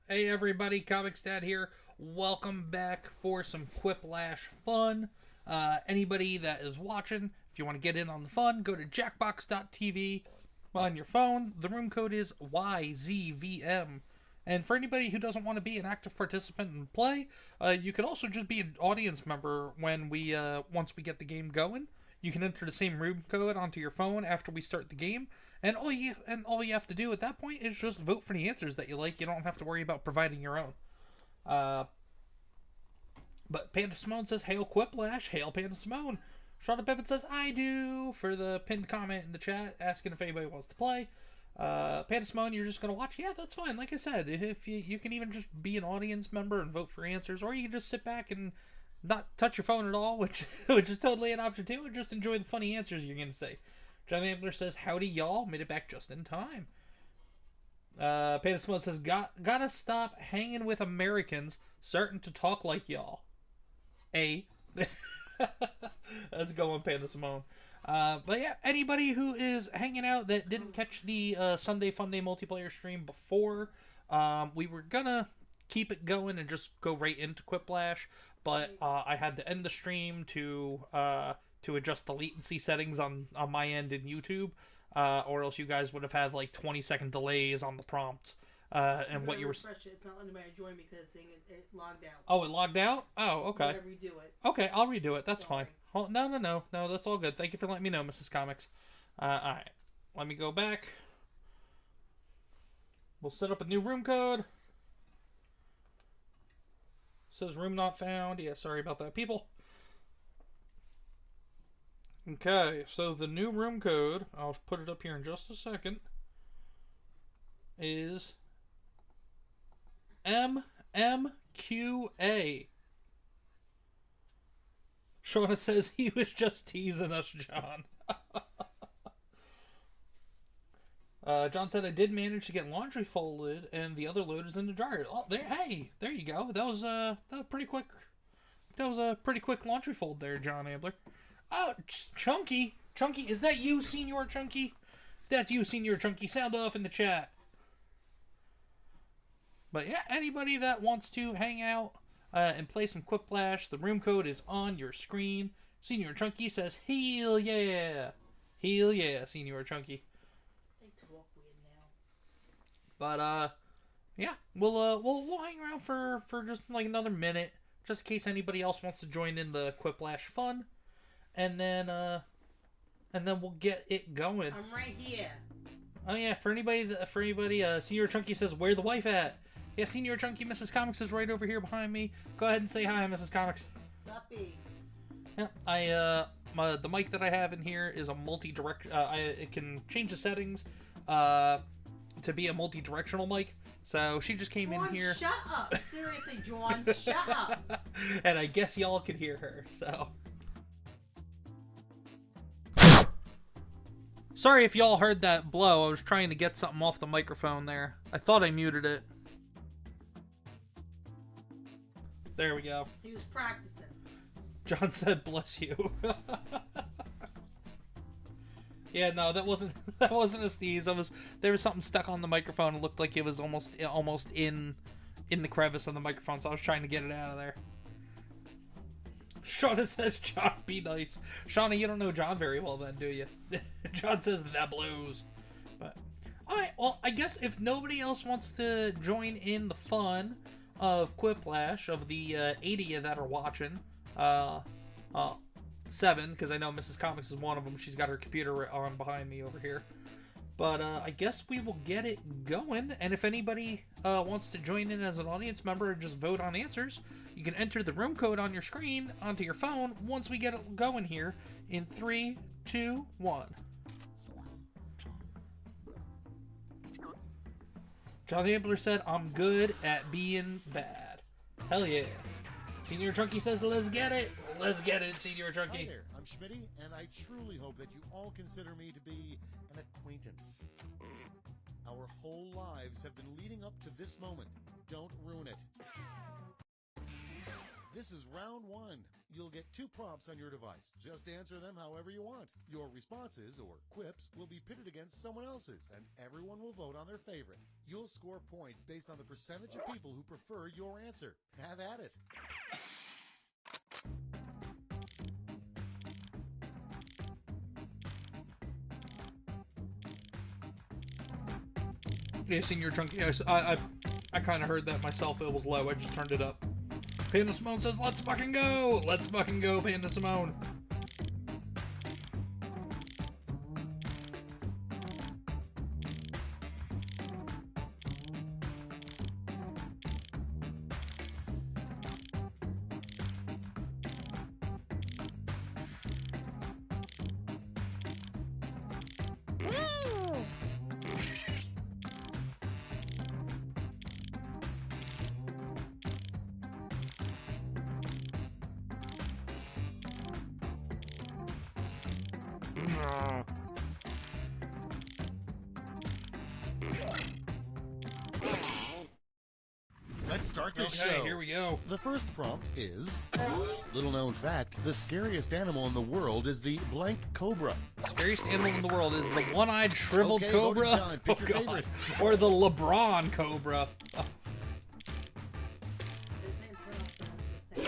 Hey everybody, ComixDad here. Welcome back for some Quiplash fun. Anybody that is watching, if you want to get in on the fun, go to Jackbox.tv on your phone. The room code is YZVM. And for anybody who doesn't want to be an active participant and play, you can also just be an audience member when once we get the game going. You can enter the same room code onto your phone after we start the game, and all you have to do at that point is just vote for the answers that you like. You don't have to worry about providing your own. But Panda Simone says, "Hail Quiplash, hail Panda Simone." Shauna Pippin says, "I do," for the pinned comment in the chat asking if anybody wants to play. Panda Simone, you're just gonna watch? Yeah, that's fine. Like I said, if you can even just be an audience member and vote for answers, or you can just sit back and not touch your phone at all, which is totally an option too, and just enjoy the funny answers you're gonna say. John Ambler says, "Howdy y'all, made it back just in time." Panda Simone says, Gotta stop hanging with Americans, starting to talk like y'all." Let's go on, Panda Simone. But yeah, anybody who is hanging out that didn't catch the Sunday Funday multiplayer stream before, we were gonna keep it going and just go right into Quiplash, but I had to end the stream to adjust the latency settings on my end in YouTube, or else you guys would have had like 20-second delays on the prompts. And what you were... Refresh it. It's not letting me join because it logged out. Oh, it logged out? Oh, okay. You gotta redo it. Okay, I'll redo it. That's Sorry. fine. Oh, no, that's all good. Thank you for letting me know, Mrs. Comics. Alright, let me go back. We'll set up a new room code. Says room not found. Yeah, sorry about that, people. Okay, so the new room code, I'll put it up here in just a second, is MMQA. Shauna says he was just teasing us, John. John said, "I did manage to get laundry folded, and the other load is in the dryer." Oh, there! Hey, there you go. That was pretty quick. That was a pretty quick laundry fold there, John Ambler. Oh, Chunky, is that you, Senior Chunky? If that's you, Senior Chunky, sound off in the chat. But yeah, anybody that wants to hang out and play some Quiplash, the room code is on your screen. Senior Chunky says, "Hell yeah, Senior Chunky." But yeah, we'll hang around for just like another minute, just in case anybody else wants to join in the Quiplash fun, and then we'll get it going. I'm right here. Oh yeah, for anybody, Senior Chunky says, "Where the wife at?" Yeah, Senior Chunky, Mrs. Comics is right over here behind me. Go ahead and say hi, Mrs. Comics. Suppy. Yeah, the mic that I have in here is a multi-direct. It can change the settings to be a multi-directional mic. So she just came in here. Shut up! Seriously, John, shut up! And I guess y'all could hear her. So sorry if y'all heard that blow. I was trying to get something off the microphone there. I thought I muted it. There we go. He was practicing. John said, "Bless you." Yeah, no, that wasn't a sneeze. There was something stuck on the microphone. It looked like it was almost in the crevice of the microphone, so I was trying to get it out of there. Shauna says, "John, be nice." Shauna, you don't know John very well then, do you? John says, "That blows." But alright, well, I guess if nobody else wants to join in the fun of Quiplash, of the 80 that are watching, 7, because I know Mrs. Comics is one of them. She's got her computer on behind me over here. But I guess we will get it going. And if anybody wants to join in as an audience member and just vote on answers, you can enter the room code on your screen onto your phone once we get it going here in 3, 2, 1. John Ambler said, "I'm good at being bad." Hell yeah. Senior Chunky says, "Let's get it." Let's get it, Senior Chunky. Hi there, I'm Schmitty, and I truly hope that you all consider me to be an acquaintance. Our whole lives have been leading up to this moment. Don't ruin it. This is round one. You'll get 2 prompts on your device. Just answer them however you want. Your responses, or quips, will be pitted against someone else's, and everyone will vote on their favorite. You'll score points based on the percentage of people who prefer your answer. Have at it. Yeah, Senior Chunky. I kind of heard that myself. It was low. I just turned it up. Panda Simone says, "Let's fucking go! Let's fucking go, Panda Simone." Let's start this Okay, show. here we go. The first prompt is, little known fact, the scariest animal in the world is the blank cobra. Scariest animal in the world is the one-eyed shriveled Okay, cobra. voting time. Pick your God. favorite. Or the LeBron cobra. Oh, They're saying turn off the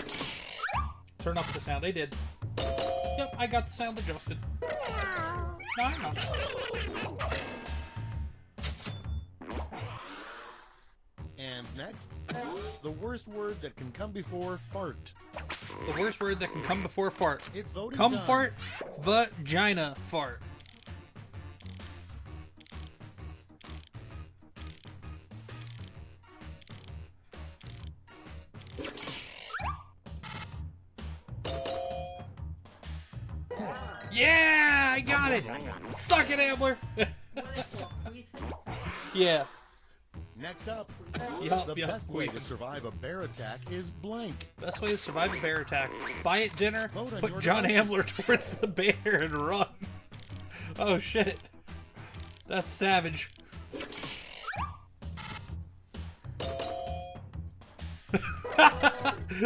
sound. turn up the sound. They did. Yep, I got the sound adjusted. No, I know. And next, the worst word that can come before fart. The worst word that can come before fart. It's voting Come time. fart, vagina fart. Yeah, I got it. Suck it, Ambler. What is it called? Queefing? Yeah. Next up, Yup, the yup, best way to queefing. survive a bear attack is blank. Best way to survive a bear attack: buy it dinner, Vote on put your John devices. Ambler towards the bear, and run. Oh shit, that's savage.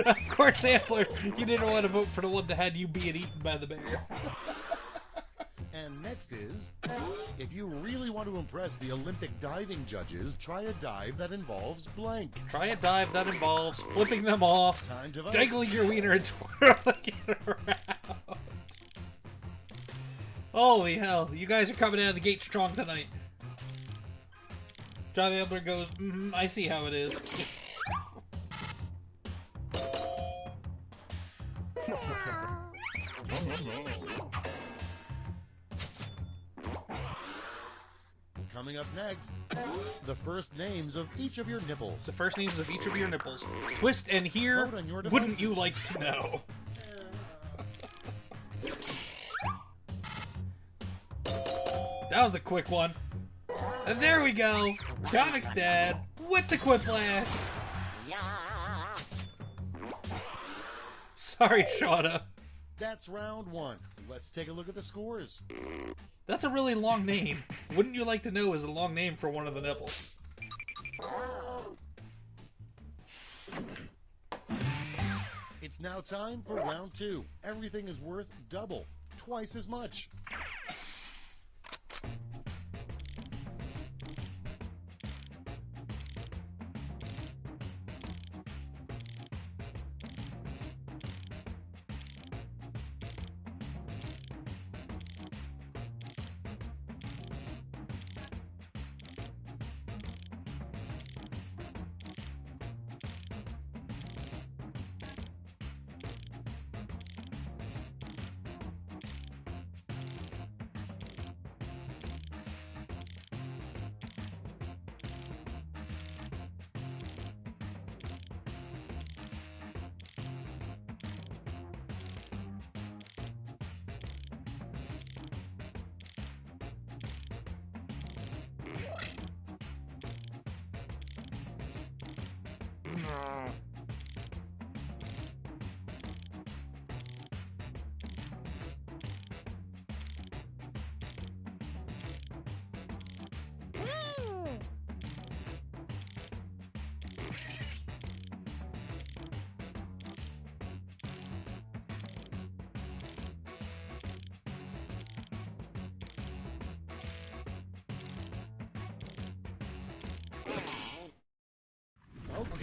Of course, Ambler, you didn't want to vote for the one that had you being eaten by the bear. And next is, if you really want to impress the Olympic diving judges, try a dive that involves blank. Try a dive that involves flipping them off, Time to vote. dangling your wiener, and twirling it around. Holy hell, you guys are coming out of the gate strong tonight. John Ambler goes, I see how it is. Coming up next, the first names of each of your nipples. The first names of each of your nipples. Twist and here, Vote on your wouldn't you devices. like to know? That was a quick one. And there we go. ComixDad with the Quiplash. Sorry, Shauna. That's round one. Let's take a look at the scores. That's a really long name. Wouldn't you like to know is a long name for one of the nipples? It's now time for round two. Everything is worth double, twice as much.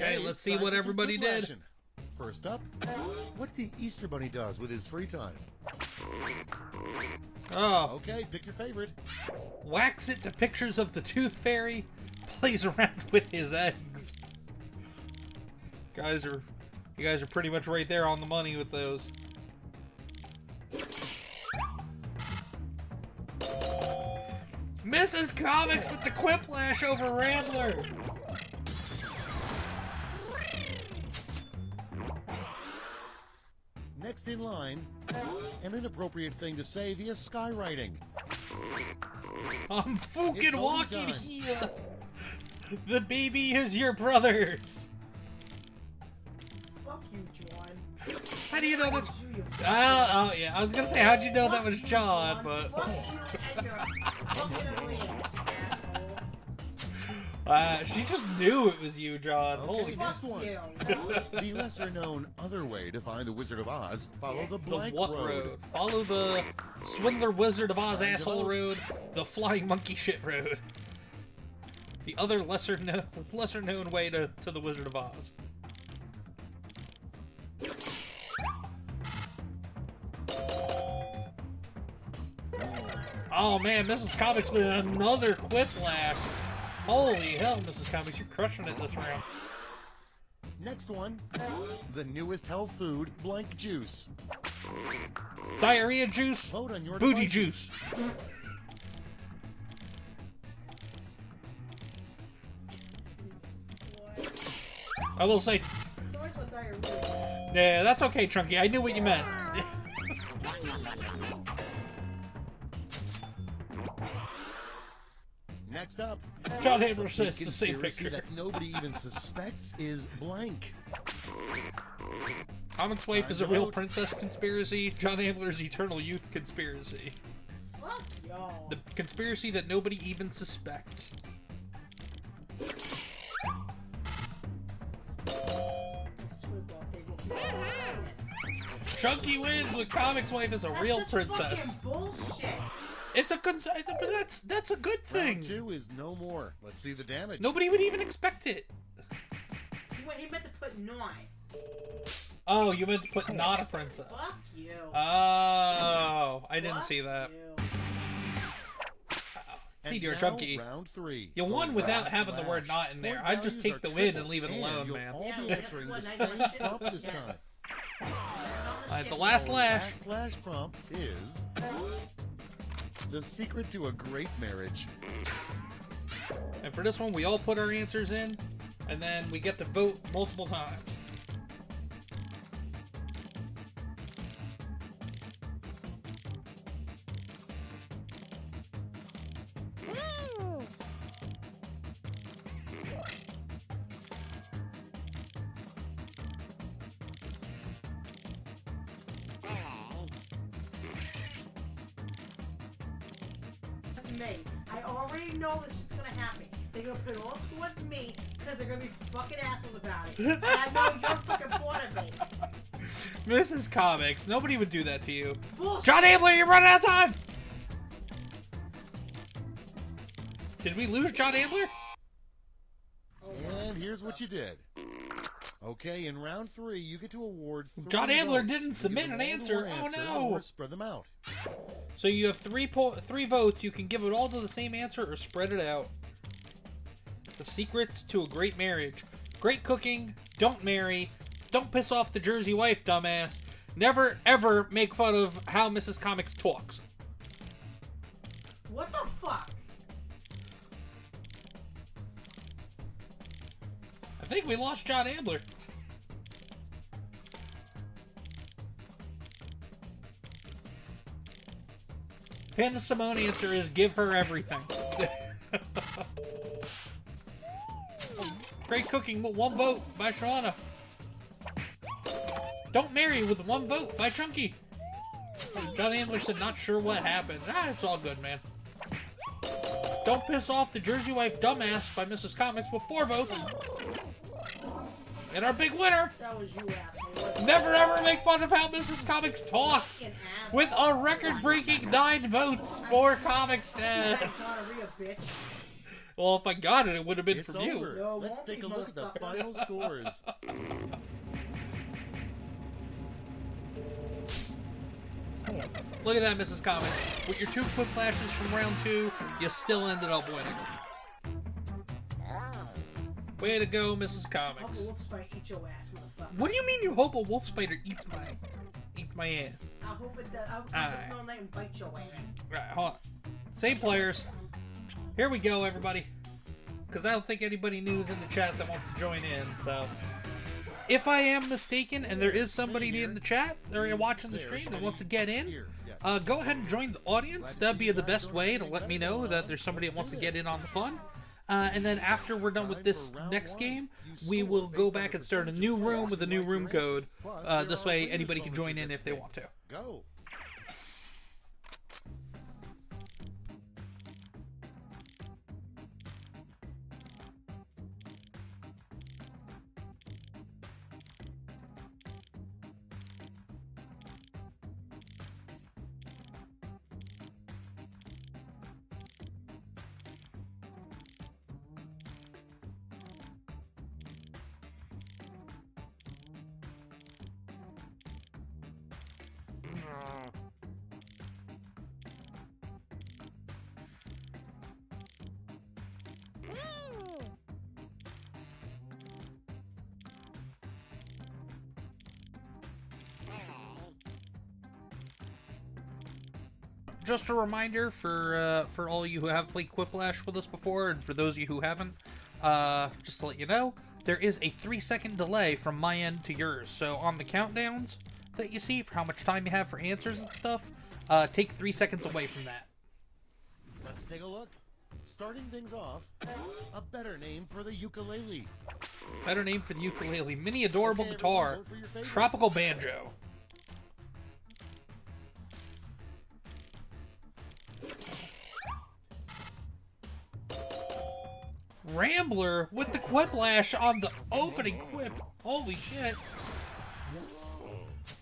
Okay, let's see time what for some everybody quick did. action. First up, what the Easter Bunny does with his free time. Oh, Okay, pick your favorite. wax it to pictures of the Tooth Fairy, plays around with his eggs. You guys are pretty much right there on the money with those. Mrs. Comics with the Quiplash over Rambler. Next in line, an inappropriate thing to say via skywriting. I'm It's fucking voting walking time. here. The baby is your brother's. Fuck you, John. How do you know that? Fuck you, you Oh yeah, I was gonna say, how'd you know that was Fuck you, John? But Fuck you and your fucking ugly asshole. she just knew it was you, John. Okay, Holy next Fuck one. you. The lesser-known other way to find the Wizard of Oz, follow the The blank what road? Follow the Swindler Wizard of Oz Time to asshole vote. road, the Flying Monkey shit road. The other lesser known way to the Wizard of Oz. Oh man, Mrs. Comics with another Quiplash. Holy hell, Mrs. Comics, you're crushing it this round. Next one, the newest health food, blank juice. Diarrhea juice, Vote on your booty devices. juice. I will say, Sorry for diarrhea. yeah, that's okay, Chunky. I knew what you meant. Next up, John Haber the says the same conspiracy picture. that nobody even suspects is blank. Comics Wife Time is a to real vote. princess conspiracy. John Ambler's eternal youth conspiracy. Fuck y'all. The conspiracy that nobody even suspects. Chunky wins with Comics Wife is a That's real such princess. fucking bullshit. It's a but that's a good thing. Round 2 is no more. Let's see the damage. Nobody would even expect it. He meant to put 9. Oh, you meant to put not a princess. Fuck you. Oh, I didn't Fuck see that. you. See, And dear now, Chunky. round 3. You won The without last having the word lash. not in there. Point I'd just values take the are win and tripled, leave it alone, you'll man. all Yeah, be that's answering what the I same got. prompt this Yeah. time. Alright, the last lash. Last flash prompt is the secret to a great marriage. And for this one, we all put our answers in, and then we get to vote multiple times. That's me. I already know this shit's gonna happen. They're gonna put it all towards me because they're gonna be fucking assholes about it. And I know you're fucking bored of me. Mrs. Comics, nobody would do that to you. Bullshit. John Ambler, you're running out of time! Did we lose John Ambler? And here's what you did. Okay, in round 3, you get to award 3 John Ambler votes. didn't You submit give an them all answer. to Oh, one no. Or spread them out. So you have three votes. You can give it all to the same answer or spread it out. The secrets to a great marriage. Great cooking. Don't marry. Don't piss off the Jersey wife, dumbass. Never, ever make fun of how Mrs. Comics talks. What the fuck? I think we lost John Ambler. Panda Simone answer is give her everything. Great cooking with 1 vote by Shauna. Don't marry with 1 vote by Chunky. John Ambler said not sure what happened. It's all good, man. Don't piss off the Jersey wife dumbass by Mrs. Comics with 4 votes. And our big winner, That was you, asshole. wasn't it? never ever make fun of how Mrs. Comics talks. Fucking asshole. With a record-breaking 9 votes for ComixDad. Gonorrhea, bitch. Well, if I got it, it would have been It's from you. over. No, Let's won't take be, a look at the motherfucker. final scores. Look at that, Mrs. Comics. With your 2 Quiplashes from round 2, you still ended up winning. Way to go, Mrs. Hope Comics. a wolf spider eat your ass, motherfucker. What do you mean you hope a wolf spider eats my ass? I hope it does. I hope it Alright. comes all night and bite your ass. Right, hold on. Same players. Here we go, everybody. Because I don't think anybody new is in the chat that wants to join in, so... If I am mistaken, and there is somebody in the chat or watching the stream that wants to get in, go ahead and join the audience. That'd be the best way to let me know that there's somebody that wants to get in on the fun. And then after we're done with this next game, we will go back and start a new room with a new room code. This way, anybody can join in if they want to. Go. Just a reminder for all you who have played Quiplash with us before, and for those of you who haven't, just to let you know, there is a 3-second delay from my end to yours. So on the countdowns that you see for how much time you have for answers and stuff, take 3 seconds away from that. Let's take a look. Starting things off, a better name for the ukulele. Better name for the ukulele: mini adorable Okay, guitar, everyone, vote for your favorite. tropical banjo. Rambler with the Quiplash on the opening quip. Holy shit.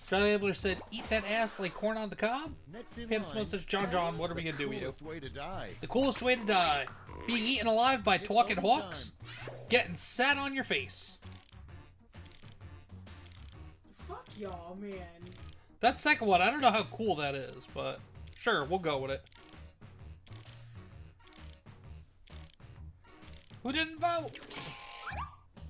Charlie Ambler said, eat that ass like corn on the cob? Next in Panda line, Smoke says, John, what are we gonna do with you? coolest way to die. The coolest way to die. Being eaten alive by It's talking voting hawks? Getting sat on your face. Fuck y'all, man. That second one, I don't know how cool that is, but sure, we'll go with it. Who didn't vote?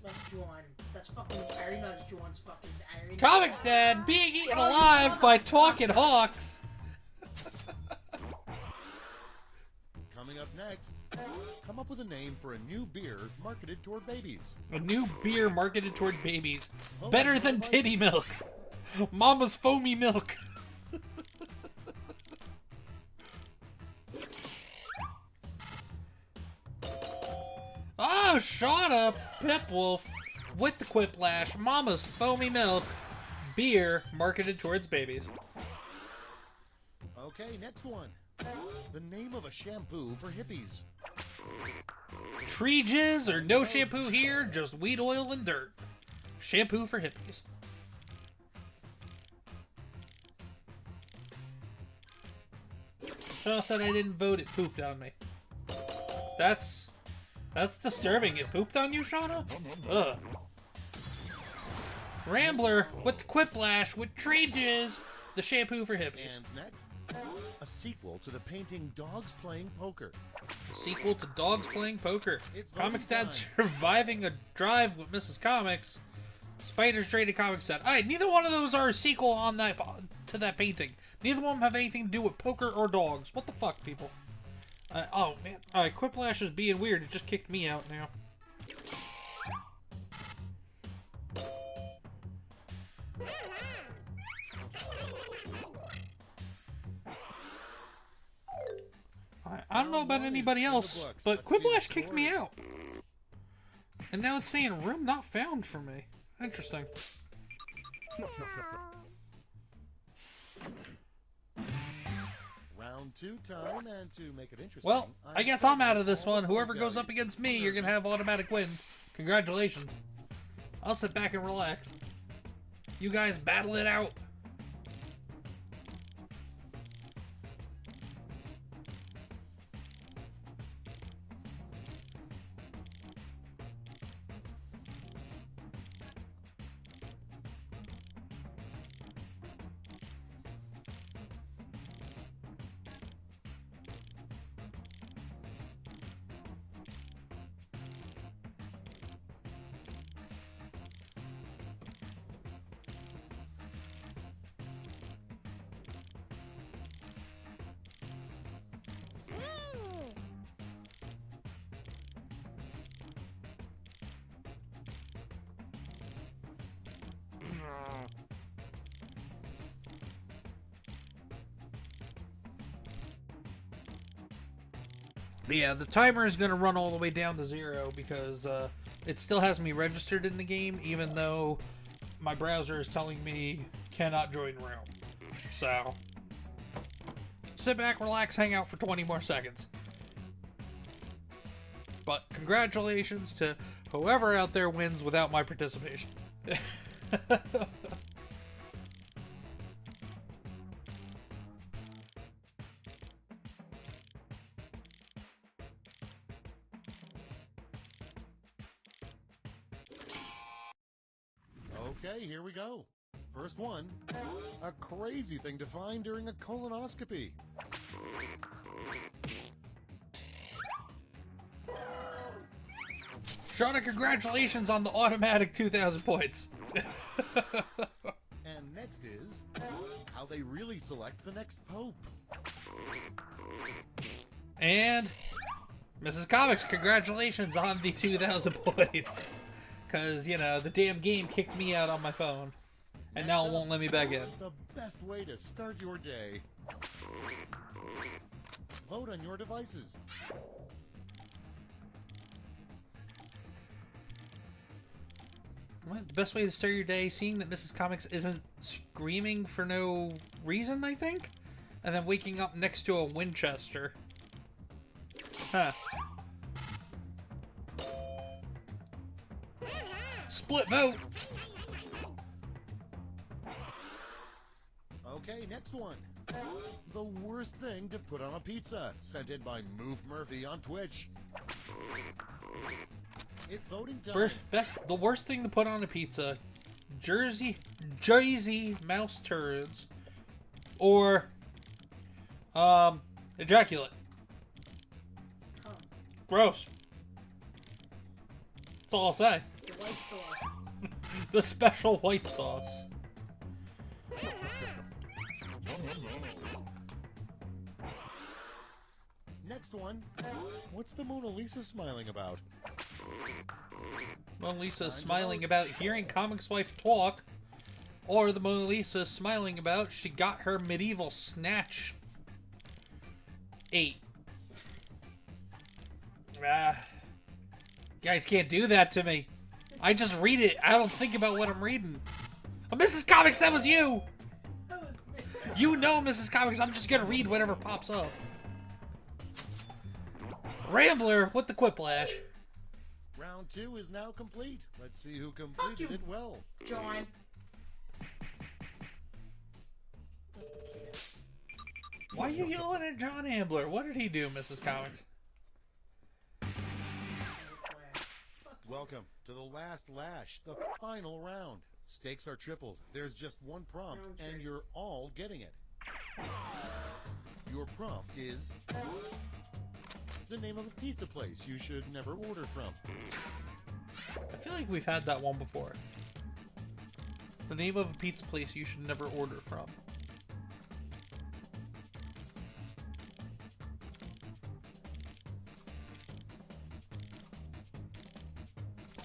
That's John. That's fucking. I already know that's John's fucking. I already know. ComixDad being eaten alive by talking hawks. Coming up next, come up with a name for a new beer marketed toward babies. A new beer marketed toward babies. Better than titty milk. Mama's foamy milk. Oh, Shauna Pipwolf with the Quiplash. Mama's foamy milk. Beer marketed towards babies. Okay, next one. The name of a shampoo for hippies. Tree jizz or no shampoo here, just weed oil and dirt. Shampoo for hippies. Shaw said I didn't vote, it pooped on me. That's disturbing. It pooped on you, Shauna? Ugh. Rambler with the Quiplash with tree jizz, the shampoo for hippies. And next, a sequel to the painting Dogs Playing Poker. Sequel to Dogs Playing Poker. It's voting ComixDad time. surviving a drive with Mrs. Comics. Spiders traded ComixDad. Alright, neither one of those are a sequel on that to that painting. Neither one of them have anything to do with poker or dogs. What the fuck, people? Oh, man. Alright, Quiplash is being weird. It just kicked me out now. I don't know about anybody else, but Quiplash kicked me out. And now it's saying room not found for me. Interesting. Round 2 time, and to make it interesting. Well, I guess I'm out of this one. Whoever goes up against me, you're gonna have automatic wins. Congratulations. I'll sit back and relax. You guys battle it out. Yeah, the timer is going to run all the way down to 0 because it still has me registered in the game, even though my browser is telling me cannot join room. So, sit back, relax, hang out for 20 more seconds. But congratulations to whoever out there wins without my participation. Okay, here we go. First one, a crazy thing to find during a colonoscopy. Shauna, congratulations on the automatic 2,000 points. And next is how they really select the next pope. And Mrs. Comics, congratulations on the 2,000 points. Because, you know, the damn game kicked me out on my phone. And now it won't let me back in. The best way to start your day. Vote on your devices. What? The best way to start your day, seeing that Mrs. Comics isn't screaming for no reason, I think? And then waking up next to a Winchester. Huh. Split vote! Okay, next one. The worst thing to put on a pizza, sent in by Move Murphy on Twitch. It's voting time. The worst thing to put on a pizza, Jersey mouse turds, or ejaculate. Huh. Gross. That's all I'll say. The white sauce. The special white sauce. Next one. What's the Mona Lisa smiling about? Mona Lisa's smiling about hearing Comics Wife talk, or the Mona Lisa smiling about she got her medieval snatch 8. You guys can't do that to me. I just read it. I don't think about what I'm reading. Oh, Mrs. Comics, that was you! That was me. You know, Mrs. Comics, I'm just gonna read whatever pops up. Rambler with the Quiplash. Round 2 is now complete. Let's see who completed it well. John. Why are you yelling at John Ambler? What did he do, Mrs. Comics? Welcome to the last lash, the final round. Stakes are tripled. There's just one prompt, and you're all getting it. Your prompt is the name of a pizza place you should never order from. I feel like we've had that one before. The name of a pizza place you should never order from.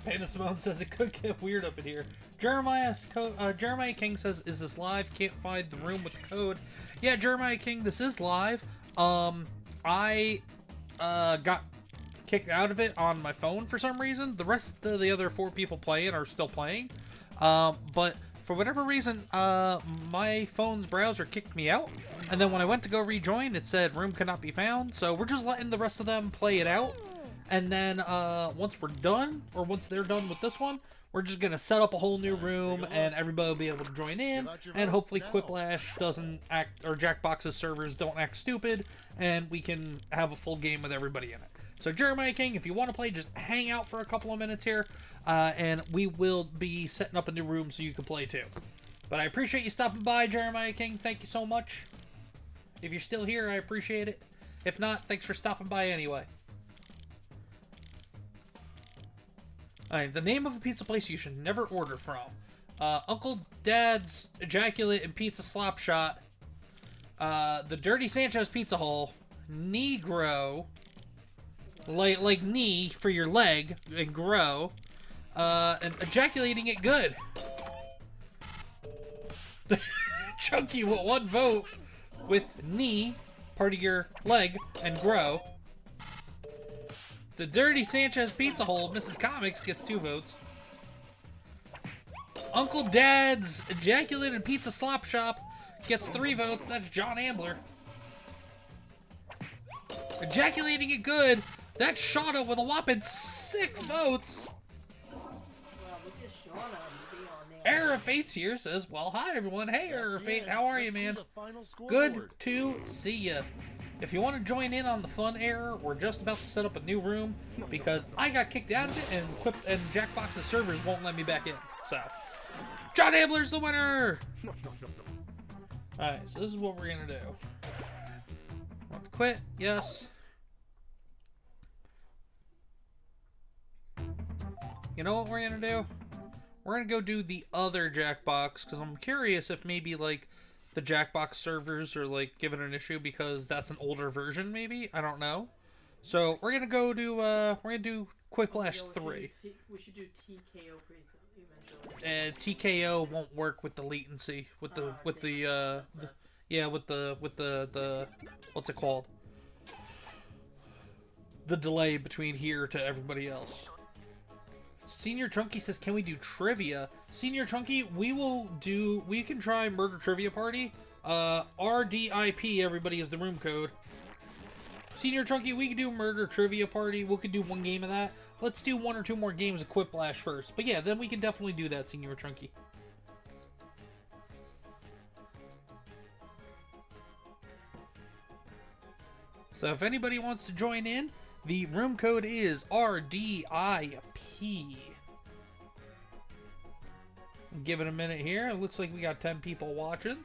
Panda Simone says it could get weird up in here. Jeremiah King says, "Is this live? Can't find the room with the code." Yeah, Jeremiah King, this is live. I got kicked out of it on my phone for some reason. The rest of the other 4 people playing are still playing. But for whatever reason, my phone's browser kicked me out. And then when I went to go rejoin, it said room cannot be found. So we're just letting the rest of them play it out. And then once we're done, or once they're done with this one, we're just going to set up a whole new room and everybody will be able to join in. And hopefully Quiplash doesn't act, or Jackbox's servers don't act stupid, and we can have a full game with everybody in it. So Jeremiah King, if you want to play, just hang out for a couple of minutes here, and we will be setting up a new room so you can play too. But I appreciate you stopping by, Jeremiah King. Thank you so much. If you're still here, I appreciate it. If not, thanks for stopping by anyway. Alright, the name of a pizza place you should never order from. Uncle Dad's Ejaculate and Pizza Slop Shot. The Dirty Sancho's Pizza Hole. Negro. Like knee for your leg and grow. And ejaculating it good. Chunky with 1 vote with knee, part of your leg, and grow. The Dirty Sanchez Pizza Hole, Mrs. Comics, gets 2 votes. Uncle Dad's Ejaculated Pizza Slop Shop gets 3 votes. That's John Ambler. Ejaculating it good. That's Shauna with a whopping 6 votes. Well, look at Shauna be on there. Error of Fate's here says, well, hi everyone. Hey, Error of Fate, how are you, man? Good to see you. If you want to join in on the fun, Error, we're just about to set up a new room because I got kicked out of it and Jackbox's servers won't let me back in. So, John Ambler's the winner! Alright, so this is what we're gonna do. Want to quit? Yes. You know what we're gonna do? We're gonna go do the other Jackbox, because I'm curious if maybe, like, the Jackbox servers are, like, giving an issue because that's an older version, maybe? I don't know. So, we're gonna go to, we're gonna do Quiplash 3. We should do TKO eventually. And TKO won't work with the latency, with the, what's it called? The delay between here to everybody else. Senior Chunky says, can we do trivia? Senior Chunky, we can try Murder Trivia Party. RDIP, everybody, is the room code. Senior Chunky, we can do Murder Trivia Party. We can do 1 game of that. Let's do 1 or 2 more games of Quiplash first. But yeah, then we can definitely do that, Senior Chunky. So if anybody wants to join in, the room code is RDIP. Give it a minute here. It looks like we got 10 people watching.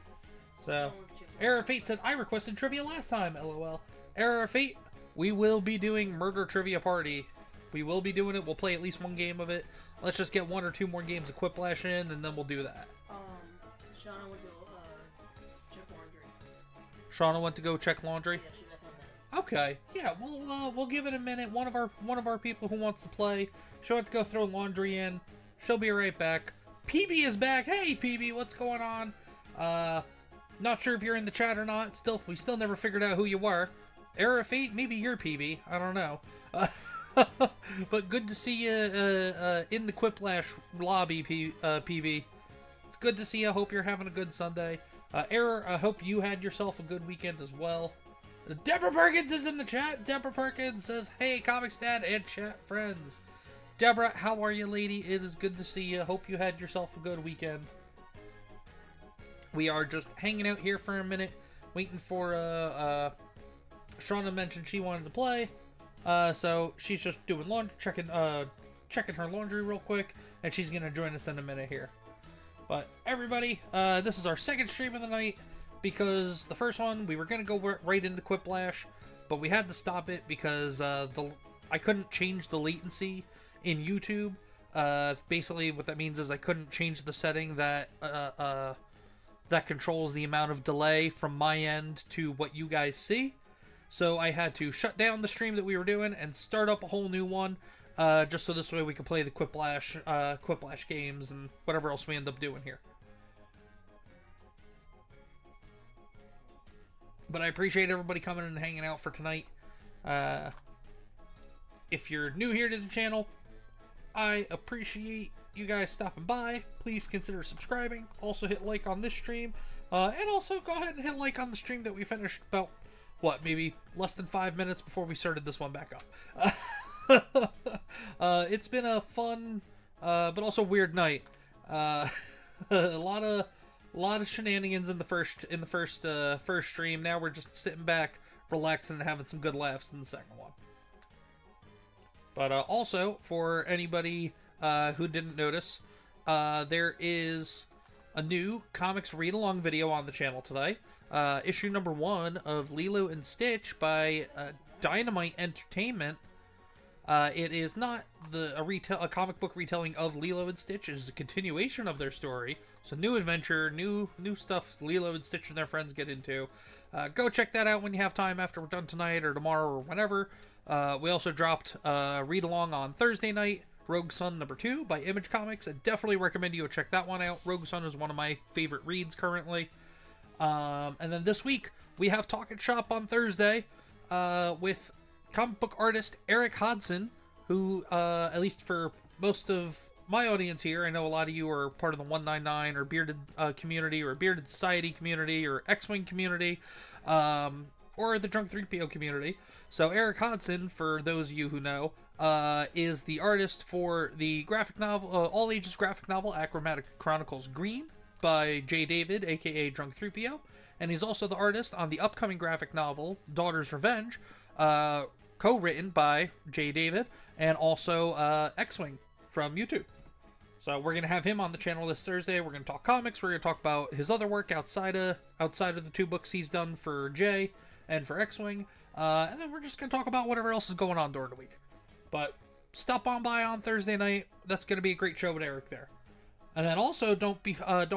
So, Error of Fate said, I requested trivia last time, LOL. Error of Fate, we will be doing Murder Trivia Party. We will be doing it. We'll play at least 1 game of it. Let's just get 1 or 2 more games of Quiplash in, and then we'll do that. Shauna would go check laundry. Shauna went to go check laundry? Yeah, she left on that. Okay, yeah, we'll give it a minute. One of our people who wants to play, she'll have to go throw laundry in. She'll be right back. PB is back. Hey, PB, what's going on? Not sure if you're in the chat or not. We still never figured out who you were. Error of Fate, maybe you're PB. I don't know. But good to see you in the Quiplash lobby, PB. It's good to see you. I hope you're having a good Sunday. Error, I hope you had yourself a good weekend as well. Deborah Perkins is in the chat. Deborah Perkins says, hey, ComixDad and chat friends. Deborah, how are you, lady? It is good to see you. Hope you had yourself a good weekend. We are just hanging out here for a minute, waiting for, Shauna mentioned she wanted to play. So she's just doing laundry, checking her laundry real quick, and she's gonna join us in a minute here. But everybody, this is our 2nd stream of the night. Because the first one, we were going to go right into Quiplash, but we had to stop it because I couldn't change the latency in YouTube. Basically, what that means is I couldn't change the setting that controls the amount of delay from my end to what you guys see. So I had to shut down the stream that we were doing and start up a whole new one, just so this way we could play the Quiplash games and whatever else we end up doing here. But I appreciate everybody coming and hanging out for tonight. If you're new here to the channel, I appreciate you guys stopping by. Please consider subscribing. Also hit like on this stream. And also go ahead and hit like on the stream that we finished about, what, maybe less than 5 minutes before we started this one back up. It's been a fun, but also weird night. A lot of shenanigans in the first stream. Now we're just sitting back, relaxing, and having some good laughs in the second one. But also, for anybody who didn't notice, there is a new comics read-along video on the channel today. Issue number 1 of Lilo and Stitch by Dynamite Entertainment. It is not a comic book retelling of Lilo and Stitch. It is a continuation of their story. So new adventure, new stuff Lilo and Stitch and their friends get into. Go check that out when you have time after we're done tonight or tomorrow or whenever. We also dropped read along on Thursday night Rogue Sun #2 by Image Comics. I definitely recommend you go check that one out. Rogue Sun is one of my favorite reads currently. And then this week, we have Talk and Shop on Thursday with comic book artist Eric Hodson, who, at least for most of my audience here, I know a lot of you are part of the 199 or Bearded community or Bearded Society community or X-Wing community, or the Drunk 3PO community. So Eric Hodson, for those of you who know, is the artist for the graphic novel, all ages graphic novel Achromatic Chronicles Green by J. David, aka Drunk 3PO, and he's also the artist on the upcoming graphic novel Daughter's Revenge, co-written by J. David and also X-Wing from YouTube. So we're gonna have him on the channel this Thursday. We're gonna talk comics. We're gonna talk about his other work outside of the 2 books he's done for J and for X-Wing, and then we're just gonna talk about whatever else is going on during the week. But stop on by on Thursday night. That's gonna be a great show with Eric there. And then also don't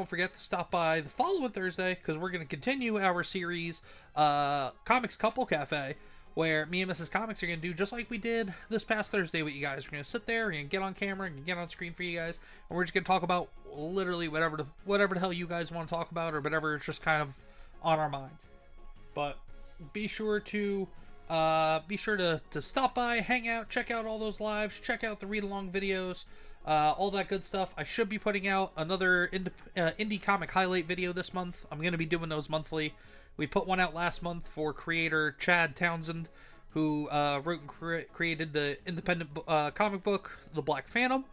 forget to stop by the following Thursday, because we're gonna continue our series, Comics Couple Cafe, where me and Mrs. Comics are going to do just like we did this past Thursday with you guys. We're going to sit there, we're going to get on camera, and get on screen for you guys, and we're just going to talk about literally whatever the hell you guys want to talk about, or whatever is just kind of on our minds. But be sure to stop by, hang out, check out all those lives, check out the read-along videos, all that good stuff. I should be putting out another indie comic highlight video this month. I'm going to be doing those monthly. We put one out last month for creator Chad Townsend, who wrote and created the independent comic book, The Black Phantom.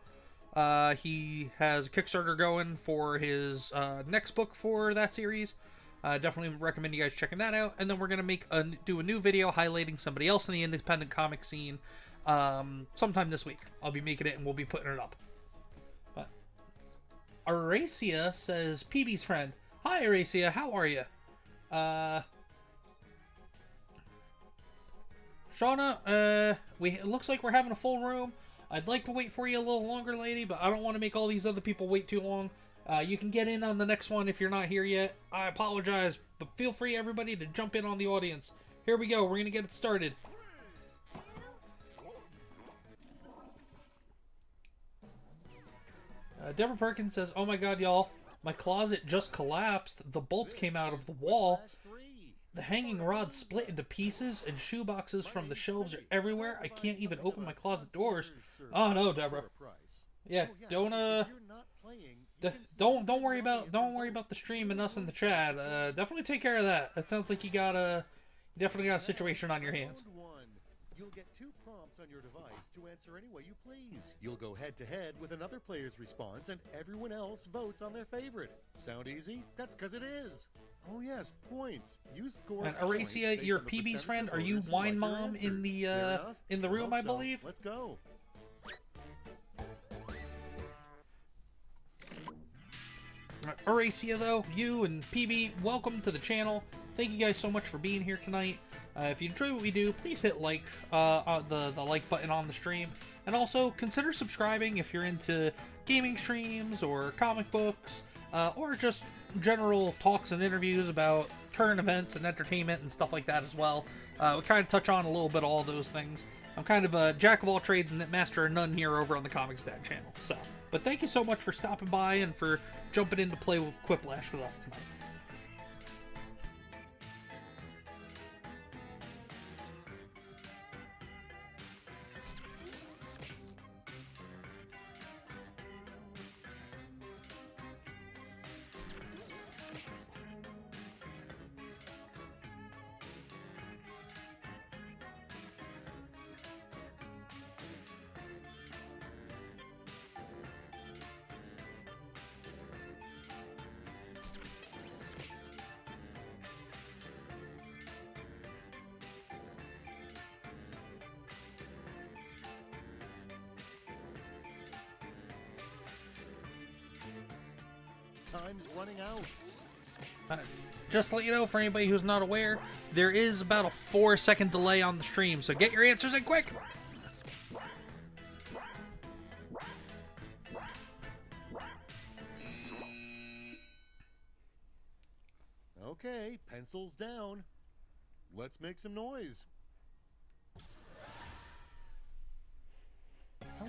He has a Kickstarter going for his next book for that series. Definitely recommend you guys checking that out. And then we're going to do a new video highlighting somebody else in the independent comic scene sometime this week. I'll be making it and we'll be putting it up. But Aracia says, PB's friend. Hi, Aracia. How are you? Shauna, it looks like we're having a full room. I'd like to wait for you a little longer, lady, but I don't want to make all these other people wait too long. You can get in on the next one if you're not here yet. I apologize, but feel free, everybody, to jump in on the audience. Here we go. We're going to get it started. Deborah Perkins says, oh my god, y'all. My closet just collapsed. The bolts came out of the wall. The hanging rods split into pieces, and shoe boxes from the shelves are everywhere. I can't even open my closet doors. Oh no, Deborah. Yeah, don't worry about the stream and us in the chat. Definitely take care of that. That sounds like you definitely got a situation on your hands. You'll get 2 prompts on your device to answer any way you please. You'll go head-to-head with another player's response, and everyone else votes on their favorite. Sound easy? That's because it is. Oh yes, points. You score. And Aracia, your PB's friend, are you Wine Mom in the room? I believe. Let's go. Aracia, though, you and PB, welcome to the channel. Thank you guys so much for being here tonight. If you enjoy what we do, please hit like, the like button on the stream. And also, consider subscribing if you're into gaming streams or comic books, or just general talks and interviews about current events and entertainment and stuff like that as well. We kind of touch on a little bit of all those things. I'm kind of a jack of all trades and master of none here over on the ComixDad channel. But thank you so much for stopping by and for jumping in to play with Quiplash with us tonight. Time's running out. Just to let you know, for anybody who's not aware, there is about a 4-second delay on the stream, so get your answers in quick! Okay, pencils down. Let's make some noise.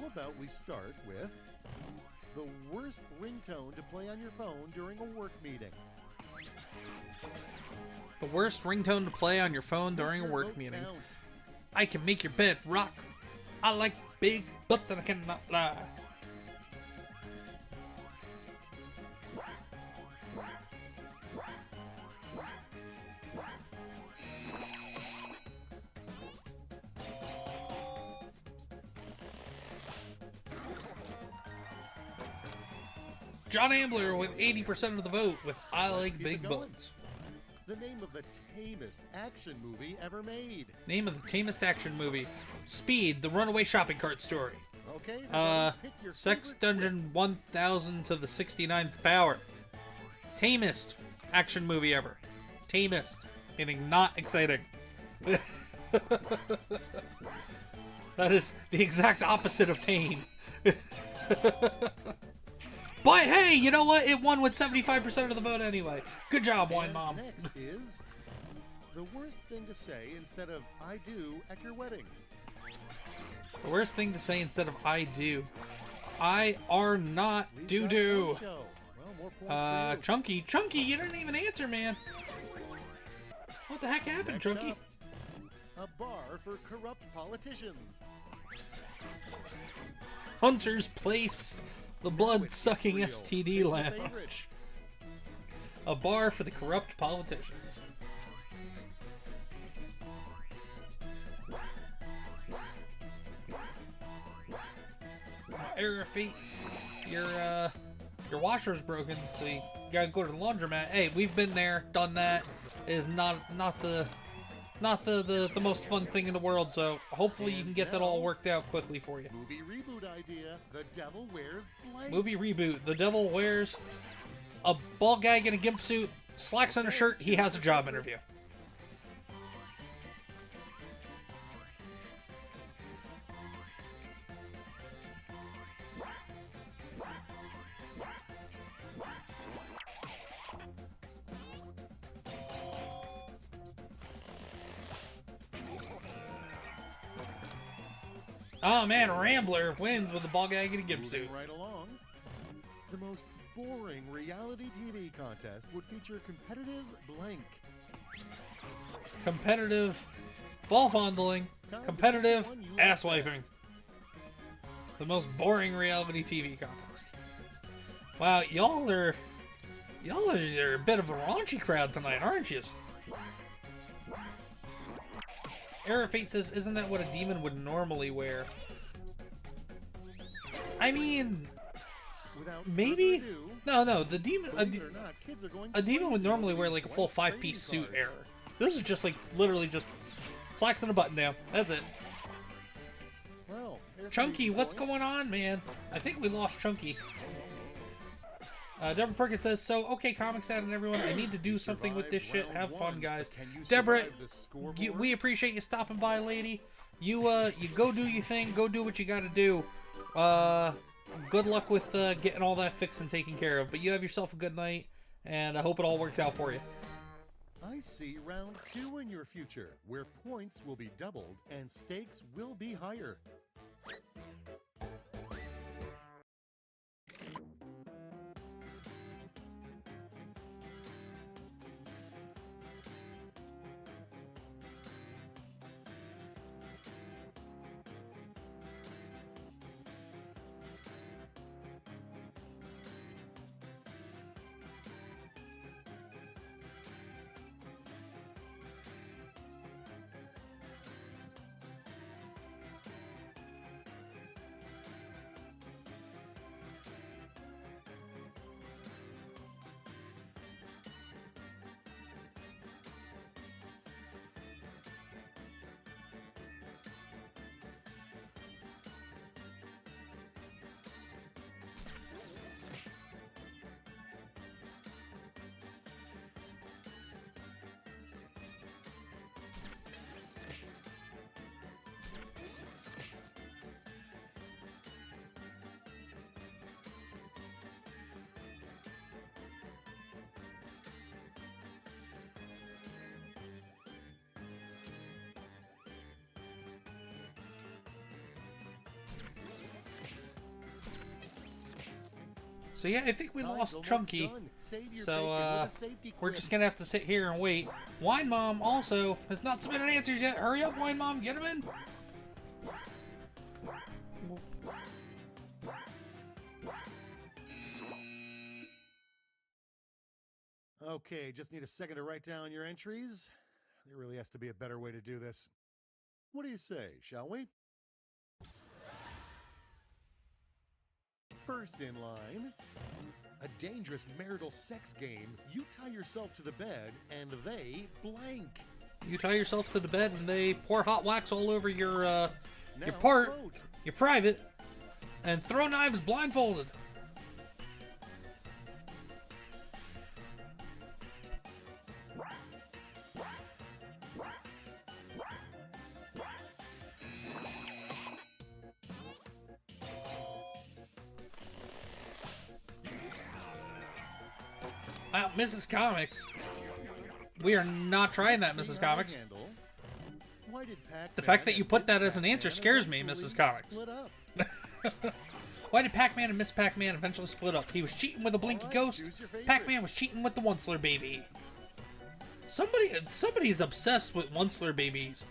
how about we start with the worst ringtone to play on your phone during a work meeting? The worst ringtone to play on your phone during a Your work vote meeting. count. I can make your bed rock. I like big butts and I cannot lie. John Ambler with 80% of the vote with I like keep big it going. butts. The name of the tamest action movie ever made. Name of the tamest action movie. Speed, the runaway shopping cart story. Okay, everybody, pick your Sex favorite Dungeon 1000 to the 69th power. Tamest action movie ever. Tamest, meaning not exciting. That is the exact opposite of tame. But hey, you know what? It won with 75% of the vote anyway. Good job, Wine And Mom. next is the worst thing to say instead of I do at your wedding. The worst thing to say instead of I do. I are not We've doo got doo. one show. Well, more points for you. Chunky, you didn't even answer, man. What the heck happened, Next Chunky? up, a bar for corrupt politicians. Hunter's Place, the blood-sucking real. STD Pick your lounge. favorite. A bar for the corrupt politicians. Error feet. Your washer's broken, so you gotta go to the laundromat. Hey, we've been there, done that. It is not the most fun thing in the world, so hopefully you can get that all worked out quickly for you. Movie reboot idea. The Devil Wears Blank. Movie reboot. The devil wears a ball gag in a gimp suit, slacks on a shirt, he has a job interview. Oh man, Rambler wins with the ball gag in a gimp suit. Moving right along. The most boring reality TV contest would feature competitive blank. Competitive ball fondling, Time to competitive pick one you like ass wiping. best. The most boring reality TV contest. Wow, y'all are a bit of a raunchy crowd tonight, aren't you? Error Fate says, isn't that what a demon would normally wear? I mean, Without maybe? further ado, No, the demon, believe it or not, kids are going a demon would crazy normally over wear these like a full blank 5-piece trading suit. cards. Error. This is just like literally just slacks and a button down. That's it. Well, there's Chunky, some what's points. going on, man? I think we lost Chunky. Deborah Perkins says, so, okay, ComixDad and everyone, I need to do You something with this survived shit. round Have fun, one, guys. but can you Deborah, survive the scoreboard? we appreciate you stopping by, lady. You go do your thing. Go do what you gotta do. Good luck with getting all that fixed and taken care of. But you have yourself a good night, and I hope it all works out for you. I see round 2 in your future, where points will be doubled and stakes will be higher. So yeah, I think we Time's lost almost Chunky. done. Save your So bacon with a safety we're quip. just gonna have to sit here and wait. Wine Mom also has not submitted answers yet. Hurry up, Wine Mom, get him in. Okay, just need a second to write down your entries. There really has to be a better way to do this. What do you say, shall we? First in line, a dangerous marital sex game. You tie yourself to the bed and they blank. You tie yourself to the bed and they pour hot wax all over your Now part, vote. your private, and throw knives blindfolded. Wow, Mrs. Comics. We are not trying that, See Mrs. how Comics. to handle. Why did The fact Pac-Man that you and put Miss that as an answer Pac-Man scares me, eventually Mrs. Comics. split up? Why did Pac-Man and Miss Pac-Man eventually split up? He was cheating with a Blinky Alright, Ghost. choose your favorite. Pac-Man was cheating with the Onceler baby. Somebody's obsessed with Onceler babies.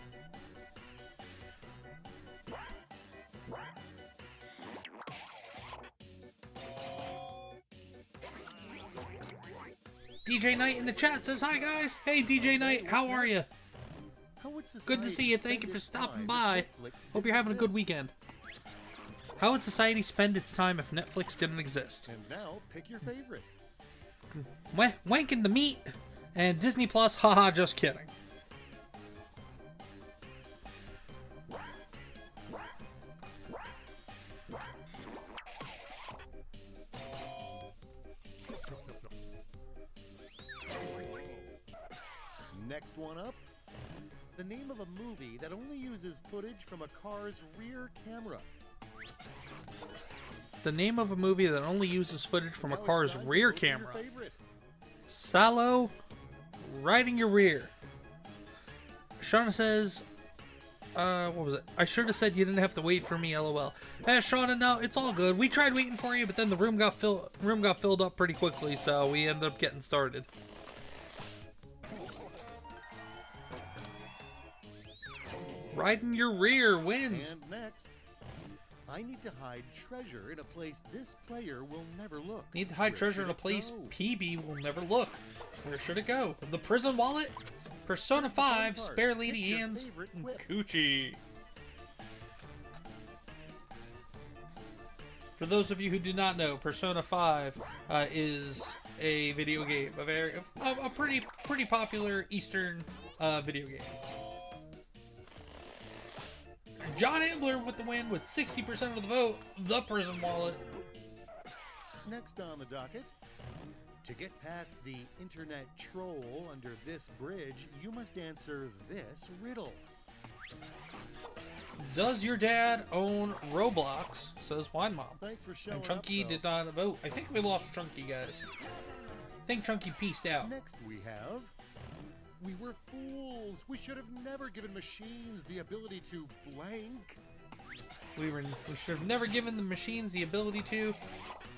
DJ Knight in the chat says hi guys. Hey DJ Knight, how are you? How would Good to see you. Thank you for society stopping spend by. if Netflix Hope you're didn't having a good exist? weekend. How would society spend its time if Netflix didn't exist? And now, pick your favorite. Wanking the meat and Disney Plus. Haha, just kidding. Next one up. The name of a movie that only uses footage from a car's rear camera. The name of a movie that only uses footage from a Now it's car's time to rear vote for your camera. favorite. Sallow, riding your rear. Shauna says, what was it? I should have said you didn't have to wait for me, lol. Shauna, no, it's all good. We tried waiting for you, but then the room got filled up pretty quickly, so we ended up getting started. Riding your rear wins. And next, I need to hide treasure in a place this player will never look. Need to hide Where treasure in should a place it go? PB will never look. Where should it go? The prison wallet? Persona 5, part. spare lady Pick your hands, favorite and whip. coochie. For those of you who do not know, Persona 5 is a video game, a pretty popular Eastern video game. John Ambler with the win with 60% of the vote. The prison wallet. Next on the docket, to get past the internet troll under this bridge, you must answer this riddle. Does your dad own Roblox? Says Wine Mom. Thanks for showing And Chunky up, did though. not vote. I think we lost Chunky, guys. I think Chunky peaced out. Next we have, we were fools. We should have never given machines the ability to blank. We should have never given the machines the ability to